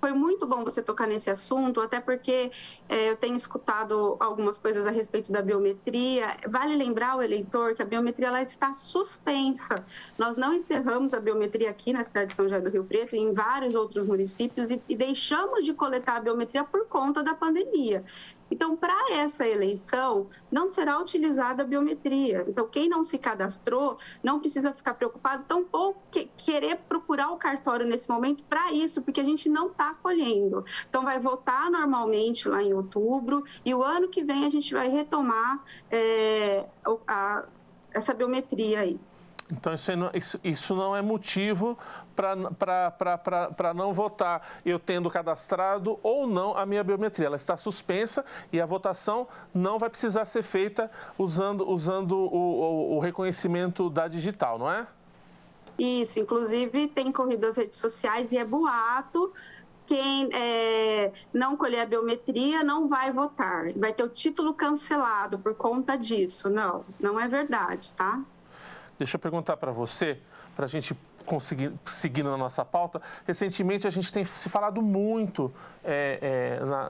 Foi muito bom você tocar nesse assunto, até porque eu tenho escutado algumas coisas a respeito da biometria. Vale lembrar ao eleitor que a biometria ela está suspensa. Nós não encerramos a biometria aqui na cidade de São José do Rio Preto e em vários outros municípios e deixamos de coletar a biometria por conta da pandemia. Então, para essa eleição, não será utilizada a biometria. Então, quem não se cadastrou não precisa ficar preocupado, tampouco querer procurar o cartório nesse momento para isso, porque a gente não está acolhendo. Então, vai votar normalmente lá em outubro e o ano que vem a gente vai retomar essa biometria aí. Então, isso não é motivo para não votar, eu tendo cadastrado ou não a minha biometria. Ela está suspensa e a votação não vai precisar ser feita usando o reconhecimento da digital, não é? Isso, inclusive tem corrido as redes sociais e é boato. Quem não colher a biometria não vai votar, vai ter o título cancelado por conta disso. Não é verdade, tá? Deixa eu perguntar para você, para a gente conseguir seguir na nossa pauta. Recentemente a gente tem se falado muito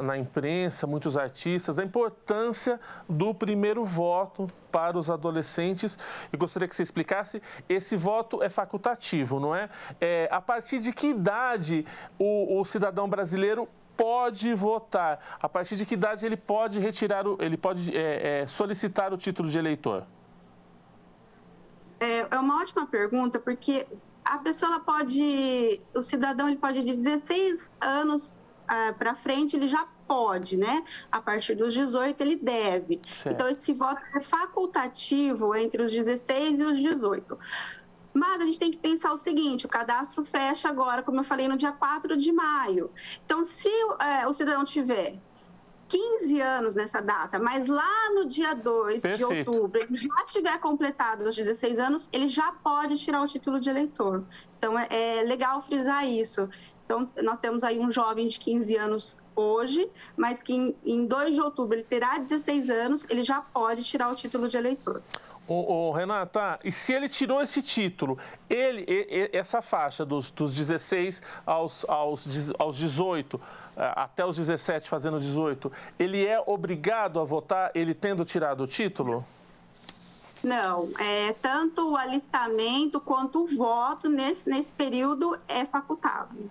na imprensa, muitos artistas, a importância do primeiro voto para os adolescentes. Eu gostaria que você explicasse, esse voto é facultativo, não é? A partir de que idade o cidadão brasileiro pode votar? A partir de que idade ele pode solicitar o título de eleitor? É uma ótima pergunta, porque a pessoa o cidadão ele pode de 16 anos para frente, ele já pode, né? A partir dos 18 ele deve. Certo. Então esse voto é facultativo entre os 16 e os 18. Mas a gente tem que pensar o seguinte, o cadastro fecha agora, como eu falei, no dia 4 de maio. Então se o cidadão tiver 15 anos nessa data, mas lá no dia 2 de outubro ele já tiver completado os 16 anos, ele já pode tirar o título de eleitor. Então, é legal frisar isso. Então, nós temos aí um jovem de 15 anos hoje, mas que em 2 de outubro ele terá 16 anos, ele já pode tirar o título de eleitor. Renata, e se ele tirou esse título, essa faixa dos 16 aos 18, até os 17 fazendo 18, ele é obrigado a votar, ele tendo tirado o título? Não, tanto o alistamento quanto o voto nesse período é facultado.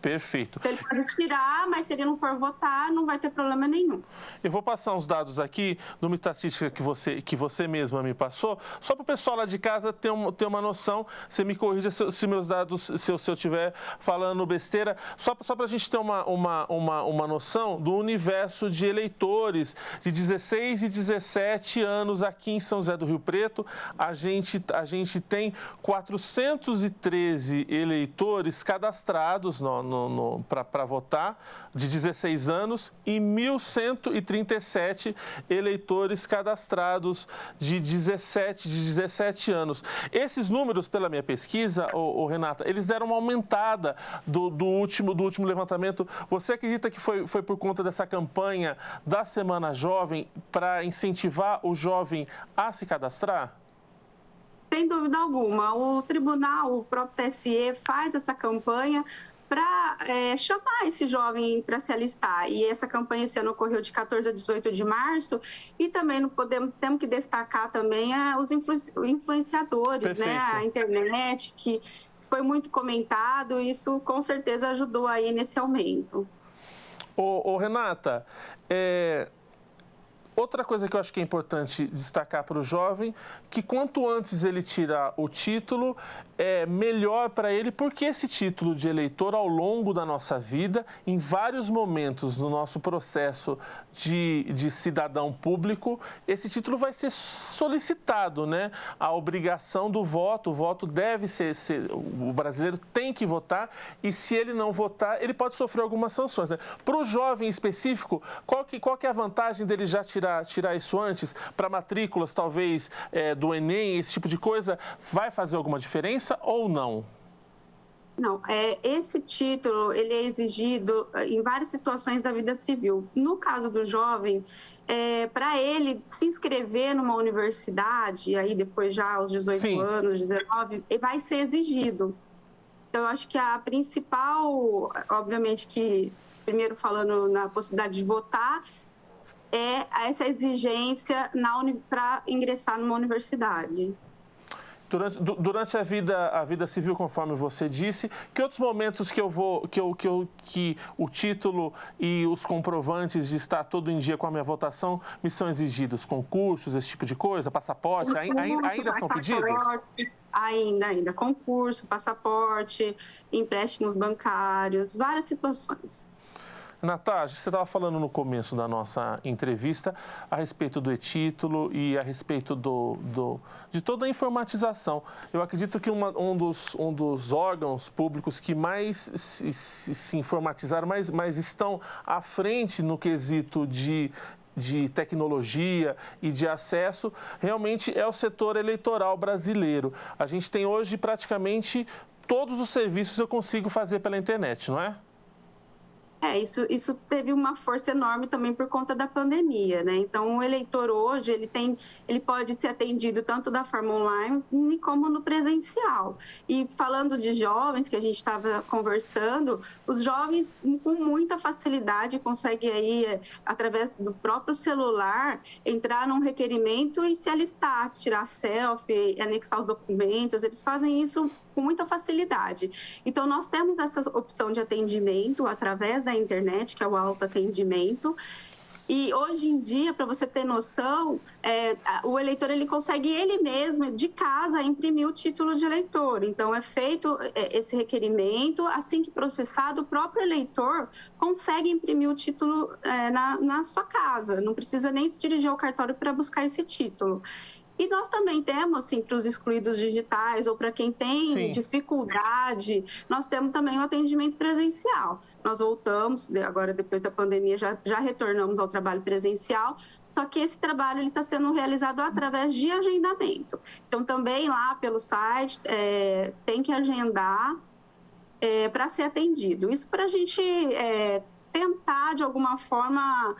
Perfeito. Então, ele pode tirar, mas se ele não for votar, não vai ter problema nenhum. Eu vou passar uns dados aqui, numa estatística que você mesma me passou, só para o pessoal lá de casa ter uma noção. Você me corrija se meus dados, se eu estiver falando besteira, só para a gente ter uma noção do universo de eleitores de 16 e 17 anos aqui em São José do Rio Preto. A gente tem 413 eleitores cadastrados para votar, de 16 anos, e 1.137 eleitores cadastrados de 17 anos. Esses números, pela minha pesquisa, Renata, eles deram uma aumentada do último levantamento. Você acredita que foi por conta dessa campanha da Semana Jovem para incentivar o jovem a se cadastrar? Sem dúvida alguma. O tribunal, o próprio TSE, faz essa campanha para chamar esse jovem para se alistar. E essa campanha esse ano ocorreu de 14 a 18 de março. E também temos que destacar também os influenciadores, né? A internet, que foi muito comentado. Isso com certeza ajudou aí nesse aumento. Renata, outra coisa que eu acho que é importante destacar para o jovem, que quanto antes ele tirar o título, é melhor para ele, porque esse título de eleitor, ao longo da nossa vida, em vários momentos no nosso processo de cidadão público, esse título vai ser solicitado, né? A obrigação do voto, o voto deve ser, o brasileiro tem que votar, e se ele não votar, ele pode sofrer algumas sanções, né? Para o jovem específico, qual que é a vantagem dele já tirar isso antes? Para matrículas, talvez, do Enem, esse tipo de coisa, vai fazer alguma diferença ou não? Não, esse título ele é exigido em várias situações da vida civil. No caso do jovem, para ele se inscrever numa universidade, aí depois já aos 18 anos, 19, vai ser exigido. Então, eu acho que a principal, obviamente que, primeiro falando na possibilidade de votar, é essa exigência para ingressar numa universidade. Durante a vida civil, conforme você disse, que outros momentos que o título e os comprovantes de estar todo em dia com a minha votação me são exigidos? Concursos, esse tipo de coisa? Passaporte? Ainda são pedidos? Ainda. Concurso, passaporte, empréstimos bancários, várias situações. Natasha, você estava falando no começo da nossa entrevista a respeito do e-título e a respeito de toda a informatização. Eu acredito que um dos órgãos públicos que mais se informatizaram, mais estão à frente no quesito de tecnologia e de acesso, realmente é o setor eleitoral brasileiro. A gente tem hoje praticamente todos os serviços eu consigo fazer pela internet, não é? Isso teve uma força enorme também por conta da pandemia, né? Então, o eleitor hoje, ele pode ser atendido tanto da forma online como no presencial. E falando de jovens, que a gente estava conversando, os jovens com muita facilidade conseguem aí, através do próprio celular, entrar num requerimento e se alistar, tirar selfie, anexar os documentos, eles fazem isso com muita facilidade. Então, nós temos essa opção de atendimento através da internet, que é o autoatendimento. E hoje em dia, para você ter noção, o eleitor ele consegue ele mesmo, de casa, imprimir o título de eleitor. Então, é feito esse requerimento, assim que processado, o próprio eleitor consegue imprimir o título na sua casa. Não precisa nem se dirigir ao cartório para buscar esse título. E nós também temos, assim, para os excluídos digitais ou para quem tem dificuldade, nós temos também o atendimento presencial. Nós voltamos, agora depois da pandemia, já retornamos ao trabalho presencial, só que esse trabalho está sendo realizado através de agendamento. Então, também lá pelo site, tem que agendar para ser atendido. Isso para a gente tentar, de alguma forma,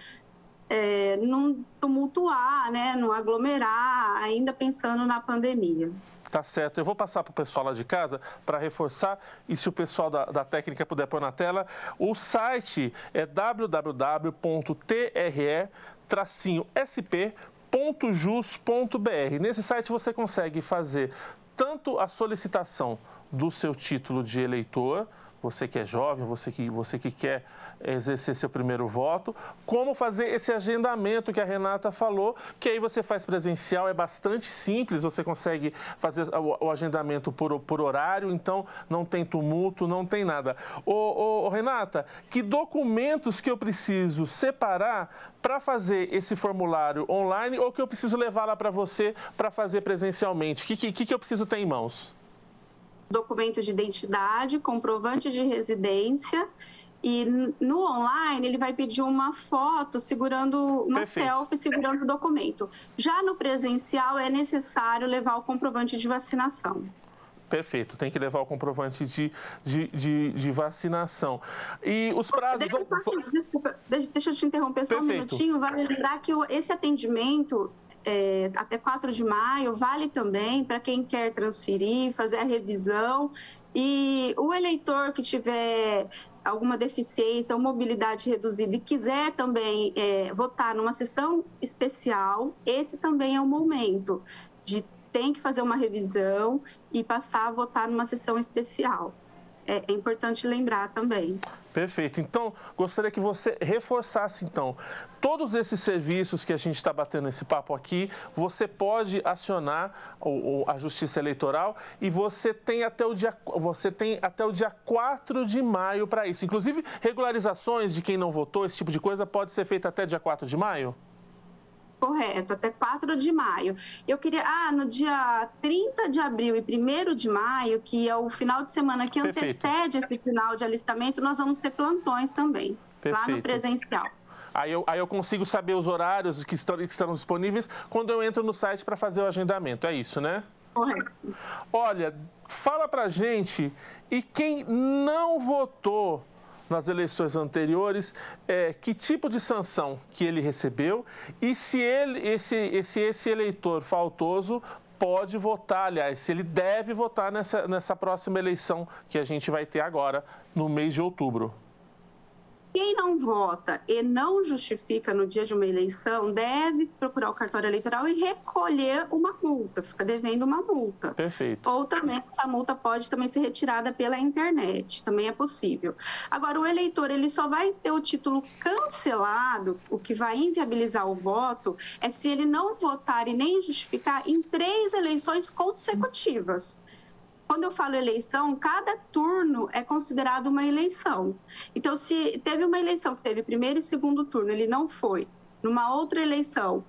não tumultuar, né, não aglomerar, ainda pensando na pandemia. Tá certo. Eu vou passar para o pessoal lá de casa para reforçar, e se o pessoal da técnica puder pôr na tela, o site é www.tre-sp.jus.br. Nesse site você consegue fazer tanto a solicitação do seu título de eleitor, você que é jovem, você que quer exercer seu primeiro voto, como fazer esse agendamento que a Renata falou, que aí você faz presencial, é bastante simples, você consegue fazer o agendamento por horário, então não tem tumulto, não tem nada. Renata, que documentos que eu preciso separar para fazer esse formulário online ou que eu preciso levar lá para você para fazer presencialmente? O que eu preciso ter em mãos? Documento de identidade, comprovante de residência, e no online ele vai pedir uma foto segurando, uma selfie segurando o documento. Já no presencial é necessário levar o comprovante de vacinação. Perfeito, tem que levar o comprovante de vacinação. E os prazos... Deixa eu te interromper só um minutinho, vale lembrar que esse atendimento... até 4 de maio, vale também para quem quer transferir, fazer a revisão. E o eleitor que tiver alguma deficiência ou mobilidade reduzida e quiser também votar numa sessão especial, esse também é o momento de tem que fazer uma revisão e passar a votar numa sessão especial. É importante lembrar também. Perfeito. Então, gostaria que você reforçasse, então, todos esses serviços que a gente está batendo esse papo aqui, você pode acionar a Justiça Eleitoral e você tem até o dia 4 de maio para isso. Inclusive, regularizações de quem não votou, esse tipo de coisa, pode ser feita até dia 4 de maio? Correto, até 4 de maio. Eu queria, no dia 30 de abril e 1º de maio, que é o final de semana que antecede esse final de alistamento, nós vamos ter plantões também, lá no presencial. Aí eu consigo saber os horários que estão disponíveis quando eu entro no site para fazer o agendamento, é isso, né? Correto. Olha, fala pra gente, e quem não votou nas eleições anteriores, que tipo de sanção que ele recebeu e se esse eleitor faltoso pode votar, aliás, se ele deve votar nessa próxima eleição que a gente vai ter agora, no mês de outubro. Quem não vota e não justifica no dia de uma eleição deve procurar o cartório eleitoral e recolher uma multa, fica devendo uma multa. Perfeito. Ou também essa multa pode também ser retirada pela internet, também é possível. Agora, o eleitor ele só vai ter o título cancelado, o que vai inviabilizar o voto, é se ele não votar e nem justificar em 3 eleições consecutivas. quando eu falo eleição, cada turno é considerado uma eleição. Então, se teve uma eleição que teve primeiro e segundo turno, ele não foi. Numa outra eleição,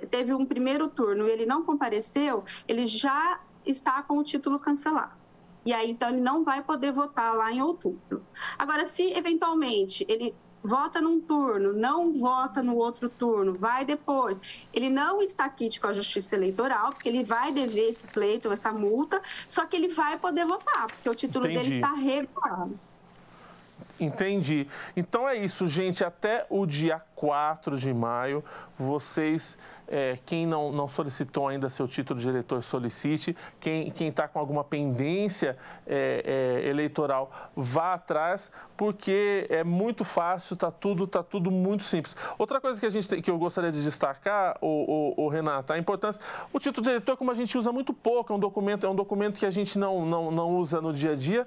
teve um primeiro turno e ele não compareceu, ele já está com o título cancelado. E aí, então, ele não vai poder votar lá em outubro. Agora, se eventualmente ele vota num turno, não vota no outro turno, vai depois, ele não está quite com a Justiça Eleitoral, porque ele vai dever esse pleito, essa multa, só que ele vai poder votar, porque o título dele está regulado. Entendi. Então é isso, gente. Até o dia 4 de maio, vocês, quem não solicitou ainda seu título de eleitor, solicite. Quem está com alguma pendência eleitoral, vá atrás, porque é muito fácil, tá tudo muito simples. Outra coisa que eu gostaria de destacar, Renata, a importância. O título de eleitor, como a gente usa muito pouco, é um documento que a gente não usa no dia a dia.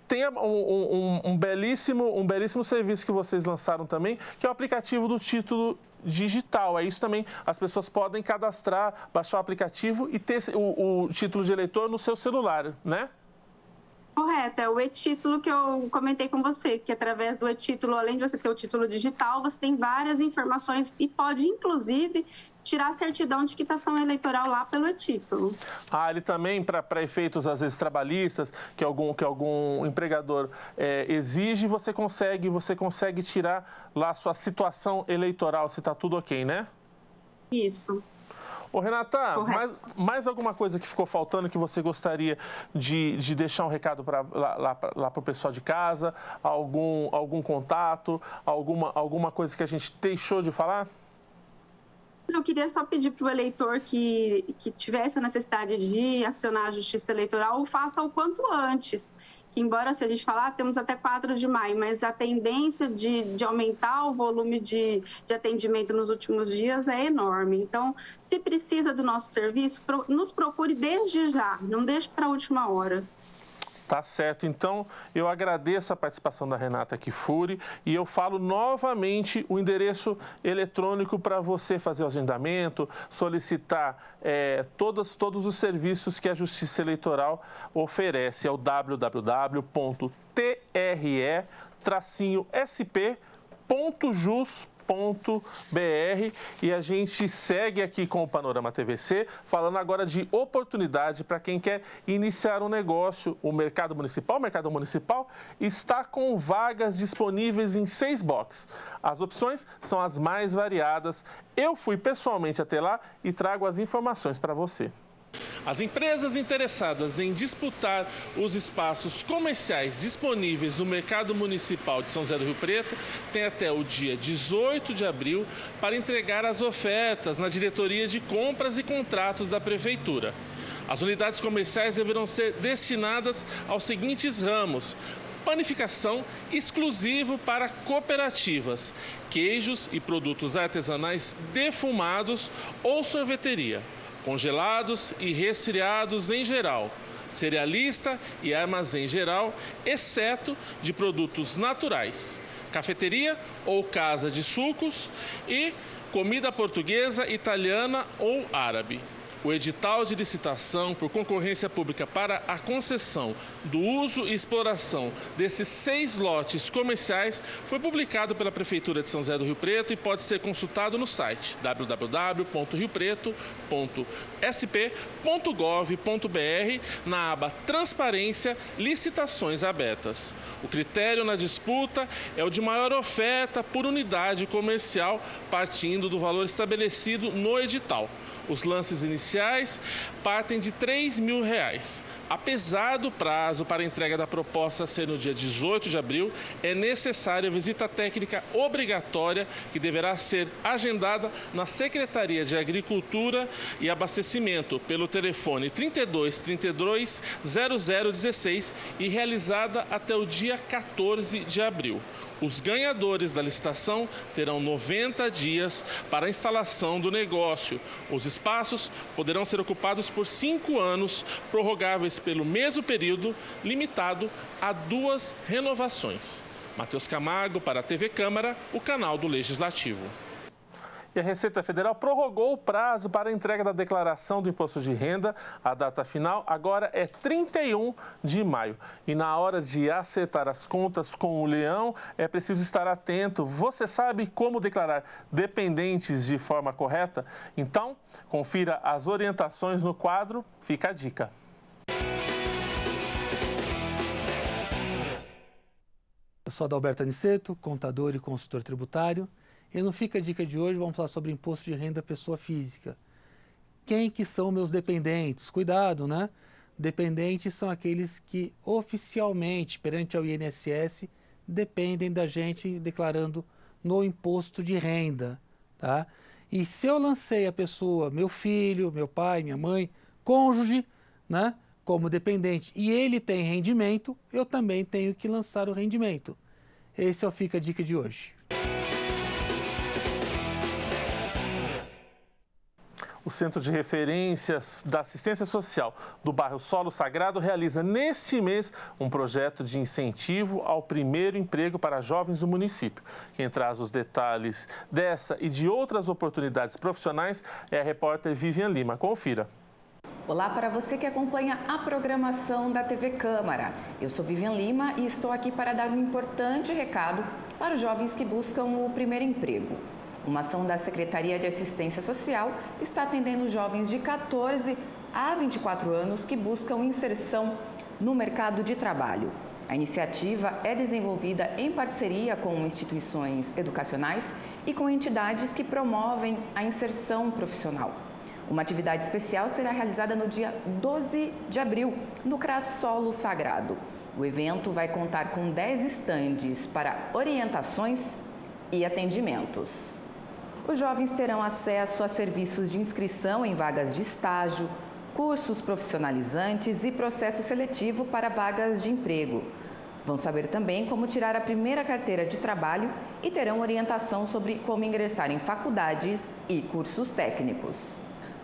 Tem um belíssimo serviço que vocês lançaram também, que é o aplicativo do título digital. É isso também. As pessoas podem cadastrar, baixar o aplicativo e ter o título de eleitor no seu celular, né? Correto, é o e-título que eu comentei com você, que através do e-título, além de você ter o título digital, você tem várias informações e pode, inclusive, tirar a certidão de quitação eleitoral lá pelo e-título. Ele também, para efeitos, às vezes, trabalhistas, que algum empregador exige, você consegue tirar lá a sua situação eleitoral, se está tudo ok, né? Isso. Ô, Renata, mais alguma coisa que ficou faltando que você gostaria de deixar um recado lá para o pessoal de casa? Algum contato? Alguma coisa que a gente deixou de falar? Eu queria só pedir para o eleitor que tivesse a necessidade de acionar a Justiça Eleitoral, faça o quanto antes. Embora, se a gente falar, temos até 4 de maio, mas a tendência de aumentar o volume de atendimento nos últimos dias é enorme. Então, se precisa do nosso serviço, nos procure desde já, não deixe para a última hora. Tá certo. Então, eu agradeço a participação da Renata Kifuri e eu falo novamente o endereço eletrônico para você fazer o agendamento, solicitar todos os serviços que a Justiça Eleitoral oferece. É o www.tre-sp.jus.br e a gente segue aqui com o Panorama TVC, falando agora de oportunidade para quem quer iniciar um negócio. O Mercado Municipal está com vagas disponíveis em 6 boxes. As opções são as mais variadas. Eu fui pessoalmente até lá e trago as informações para você. As empresas interessadas em disputar os espaços comerciais disponíveis no Mercado Municipal de São José do Rio Preto têm até o dia 18 de abril para entregar as ofertas na Diretoria de Compras e Contratos da Prefeitura. As unidades comerciais deverão ser destinadas aos seguintes ramos: panificação exclusivo para cooperativas, queijos e produtos artesanais defumados ou sorveteria, congelados e resfriados em geral, cerealista e armazém geral, exceto de produtos naturais, cafeteria ou casa de sucos e comida portuguesa, italiana ou árabe. O edital de licitação por concorrência pública para a concessão do uso e exploração desses 6 lotes comerciais foi publicado pela Prefeitura de São José do Rio Preto e pode ser consultado no site www.riopreto.sp.gov.br na aba Transparência, Licitações Abertas. O critério na disputa é o de maior oferta por unidade comercial, partindo do valor estabelecido no edital. Os lances iniciais partem de R$ 3.000. Apesar do prazo para a entrega da proposta ser no dia 18 de abril, é necessária a visita técnica obrigatória que deverá ser agendada na Secretaria de Agricultura e Abastecimento pelo telefone 32 32 0016 e realizada até o dia 14 de abril. Os ganhadores da licitação terão 90 dias para a instalação do negócio. Os espaços poderão ser ocupados por 5 anos, prorrogáveis pelo mesmo período, limitado a 2 renovações. Matheus Camargo para a TV Câmara, o canal do Legislativo. E a Receita Federal prorrogou o prazo para a entrega da declaração do imposto de renda. A data final agora é 31 de maio. E na hora de acertar as contas com o leão, é preciso estar atento. Você sabe como declarar dependentes de forma correta? Então, confira as orientações no quadro. Fica a dica. Eu sou Adalberto Aniceto, contador e consultor tributário. E no Fica a Dica de hoje vamos falar sobre imposto de renda pessoa física. Quem que são meus dependentes? Cuidado, né? Dependentes são aqueles que oficialmente, perante ao INSS, dependem da gente declarando no imposto de renda, tá? E se eu lancei a pessoa, meu filho, meu pai, minha mãe, cônjuge, né, como dependente, e ele tem rendimento, eu também tenho que lançar o rendimento. Esse é o Fica a Dica de hoje. O Centro de Referências da Assistência Social do bairro Solo Sagrado realiza neste mês um projeto de incentivo ao primeiro emprego para jovens do município. Quem traz os detalhes dessa e de outras oportunidades profissionais é a repórter Vivian Lima. Confira. Olá para você que acompanha a programação da TV Câmara. Eu sou Vivian Lima e estou aqui para dar um importante recado para os jovens que buscam o primeiro emprego. Uma ação da Secretaria de Assistência Social está atendendo jovens de 14 a 24 anos que buscam inserção no mercado de trabalho. A iniciativa é desenvolvida em parceria com instituições educacionais e com entidades que promovem a inserção profissional. Uma atividade especial será realizada no dia 12 de abril, no CRAS Solo Sagrado. O evento vai contar com 10 estandes para orientações e atendimentos. Os jovens terão acesso a serviços de inscrição em vagas de estágio, cursos profissionalizantes e processo seletivo para vagas de emprego. Vão saber também como tirar a primeira carteira de trabalho e terão orientação sobre como ingressar em faculdades e cursos técnicos.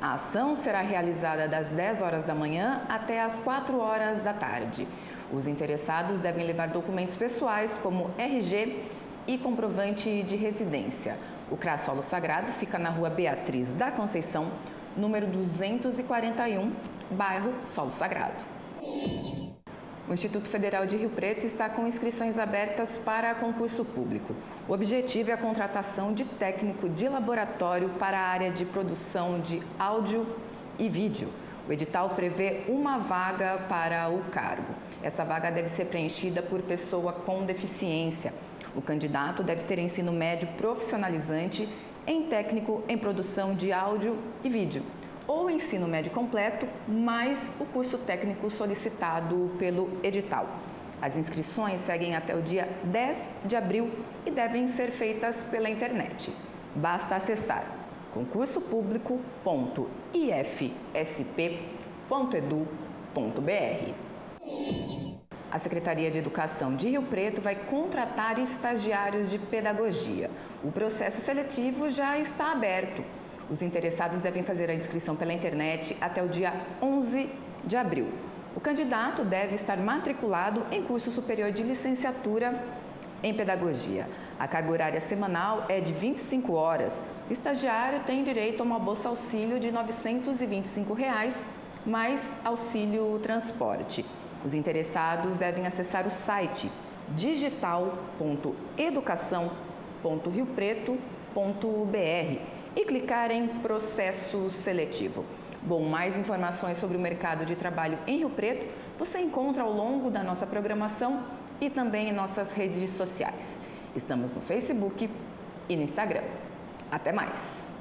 A ação será realizada das 10 horas da manhã até as 4 horas da tarde. Os interessados devem levar documentos pessoais como RG e comprovante de residência. O CRAS Solo Sagrado fica na rua Beatriz da Conceição, número 241, bairro Solo Sagrado. O Instituto Federal de Rio Preto está com inscrições abertas para concurso público. O objetivo é a contratação de técnico de laboratório para a área de produção de áudio e vídeo. O edital prevê uma vaga para o cargo. Essa vaga deve ser preenchida por pessoa com deficiência. O candidato deve ter ensino médio profissionalizante em técnico em produção de áudio e vídeo, ou ensino médio completo, mais o curso técnico solicitado pelo edital. As inscrições seguem até o dia 10 de abril e devem ser feitas pela internet. Basta acessar concursopublico.ifsp.edu.br. A Secretaria de Educação de Rio Preto vai contratar estagiários de pedagogia. O processo seletivo já está aberto. Os interessados devem fazer a inscrição pela internet até o dia 11 de abril. O candidato deve estar matriculado em curso superior de licenciatura em pedagogia. A carga horária semanal é de 25 horas. O estagiário tem direito a uma bolsa auxílio de R$ 925, mais auxílio transporte. Os interessados devem acessar o site digital.educação.riopreto.br e clicar em processo seletivo. Bom, mais informações sobre o mercado de trabalho em Rio Preto você encontra ao longo da nossa programação e também em nossas redes sociais. Estamos no Facebook e no Instagram. Até mais!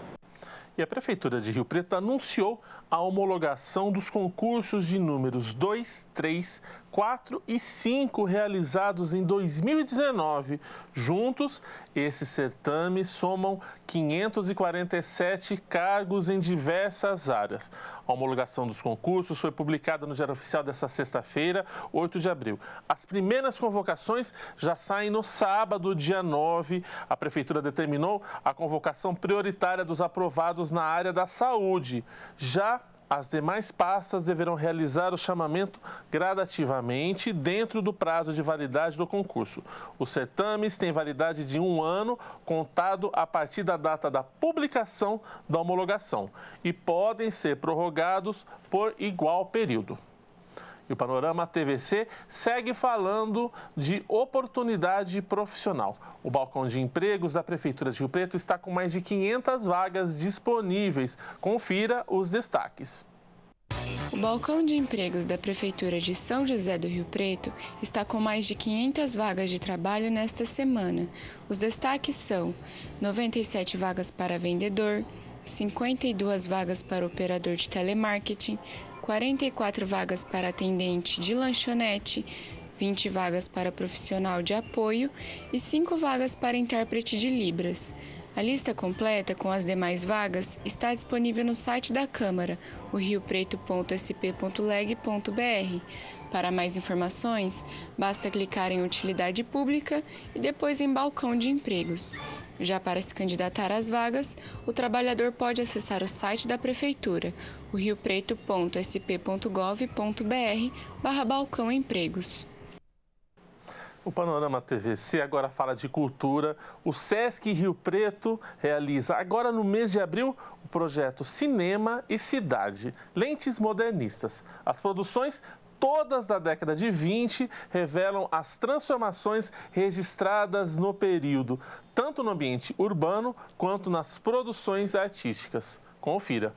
E a Prefeitura de Rio Preto anunciou a homologação dos concursos de números 2, 3, 4 e 5 realizados em 2019. Juntos, esses certames somam 547 cargos em diversas áreas. A homologação dos concursos foi publicada no Diário Oficial desta sexta-feira, 8 de abril. As primeiras convocações já saem no sábado, dia 9. A Prefeitura determinou a convocação prioritária dos aprovados na área da saúde. Já as demais pastas deverão realizar o chamamento gradativamente dentro do prazo de validade do concurso. Os certames têm validade de 1 ano, contado a partir da data da publicação da homologação, e podem ser prorrogados por igual período. E o Panorama TVC segue falando de oportunidade profissional. O balcão de empregos da Prefeitura de Rio Preto está com mais de 500 vagas disponíveis. Confira os destaques. O balcão de empregos da Prefeitura de São José do Rio Preto está com mais de 500 vagas de trabalho nesta semana. Os destaques são 97 vagas para vendedor, 52 vagas para operador de telemarketing, 44 vagas para atendente de lanchonete, 20 vagas para profissional de apoio e 5 vagas para intérprete de Libras. A lista completa com as demais vagas está disponível no site da Câmara, o riopreto.sp.leg.br. Para mais informações, basta clicar em Utilidade Pública e depois em Balcão de Empregos. Já para se candidatar às vagas, o trabalhador pode acessar o site da Prefeitura, o riopreto.sp.gov.br/balcão empregos. O Panorama TVC agora fala de cultura. O Sesc Rio Preto realiza agora no mês de abril o projeto Cinema e Cidade, Lentes Modernistas. As produções, todas da década de 20, revelam as transformações registradas no período, tanto no ambiente urbano quanto nas produções artísticas. Confira.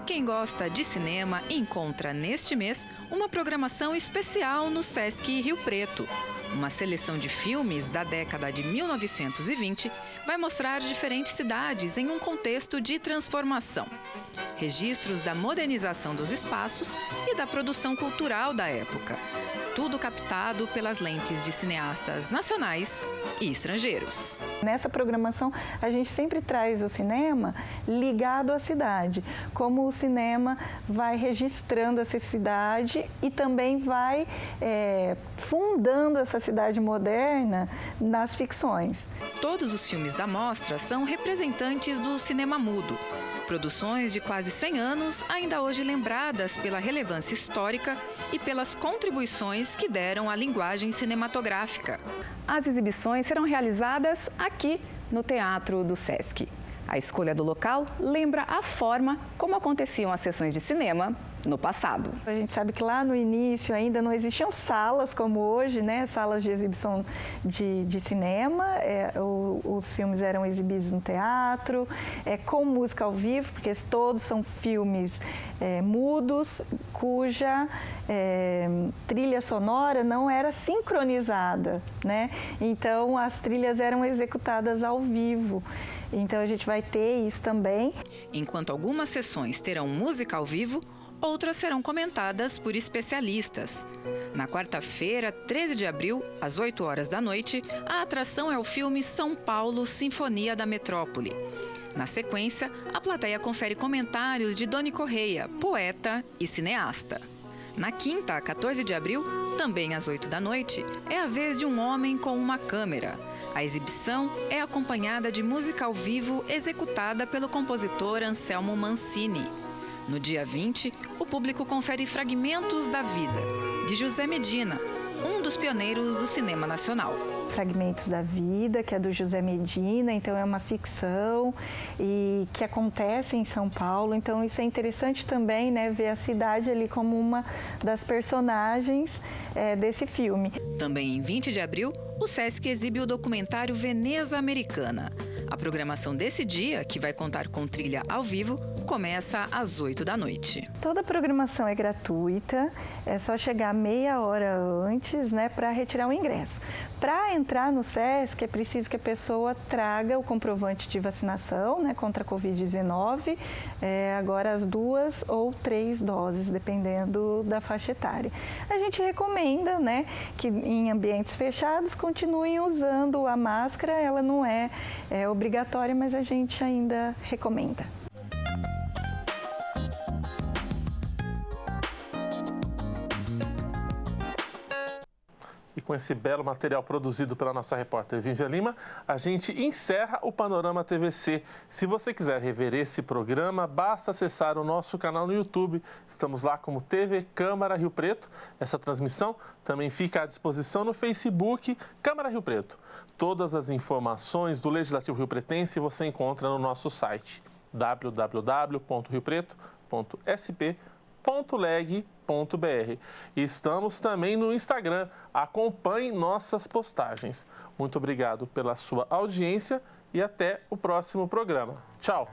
Quem gosta de cinema encontra neste mês uma programação especial no Sesc Rio Preto. Uma seleção de filmes da década de 1920 vai mostrar diferentes cidades em um contexto de transformação. Registros da modernização dos espaços e da produção cultural da época. Tudo captado pelas lentes de cineastas nacionais e estrangeiros. Nessa programação, a gente sempre traz o cinema ligado à cidade, como o cinema vai registrando essa cidade e também vai fundando essa cidade moderna nas ficções. Todos os filmes da mostra são representantes do cinema mudo. Produções de quase 100 anos, ainda hoje lembradas pela relevância histórica e pelas contribuições que deram à linguagem cinematográfica. As exibições serão realizadas aqui no Teatro do Sesc. A escolha do local lembra a forma como aconteciam as sessões de cinema no passado. A gente sabe que lá no início ainda não existiam salas como hoje, né? Salas de exibição de cinema. Os filmes eram exibidos no teatro, com música ao vivo, porque todos são filmes mudos, cuja trilha sonora não era sincronizada, né? Então, as trilhas eram executadas ao vivo. Então, a gente vai ter isso também. Enquanto algumas sessões terão música ao vivo, outras serão comentadas por especialistas. Na quarta-feira, 13 de abril, às 8 horas da noite, a atração é o filme São Paulo, Sinfonia da Metrópole. Na sequência, a plateia confere comentários de Doni Correia, poeta e cineasta. Na quinta, 14 de abril, também às 8 da noite, é a vez de um homem com uma câmera. A exibição é acompanhada de música ao vivo executada pelo compositor Anselmo Mancini. No dia 20, o público confere fragmentos da vida, de José Medina, um dos pioneiros do cinema nacional. Fragmentos da Vida, que é do José Medina, então é uma ficção e que acontece em São Paulo. Então isso é interessante também, né, ver a cidade ali como uma das personagens desse filme. Também em 20 de abril, o Sesc exibe o documentário Veneza Americana. A programação desse dia, que vai contar com trilha ao vivo, começa às 8 da noite. Toda a programação é gratuita, é só chegar meia hora antes, né, para retirar o ingresso. Para entrar no Sesc, é preciso que a pessoa traga o comprovante de vacinação, né, contra a Covid-19, agora as 2 ou 3 doses, dependendo da faixa etária. A gente recomenda, né, que em ambientes fechados continuem usando a máscara, ela não é obrigatória, mas a gente ainda recomenda. E com esse belo material produzido pela nossa repórter Vivian Lima, a gente encerra o Panorama TVC. Se você quiser rever esse programa, basta acessar o nosso canal no YouTube. Estamos lá como TV Câmara Rio Preto. Essa transmissão também fica à disposição no Facebook Câmara Rio Preto. Todas as informações do Legislativo Riopretense você encontra no nosso site www.riopreto.sp.leg.br. E estamos também no Instagram. Acompanhe nossas postagens. Muito obrigado pela sua audiência e até o próximo programa. Tchau!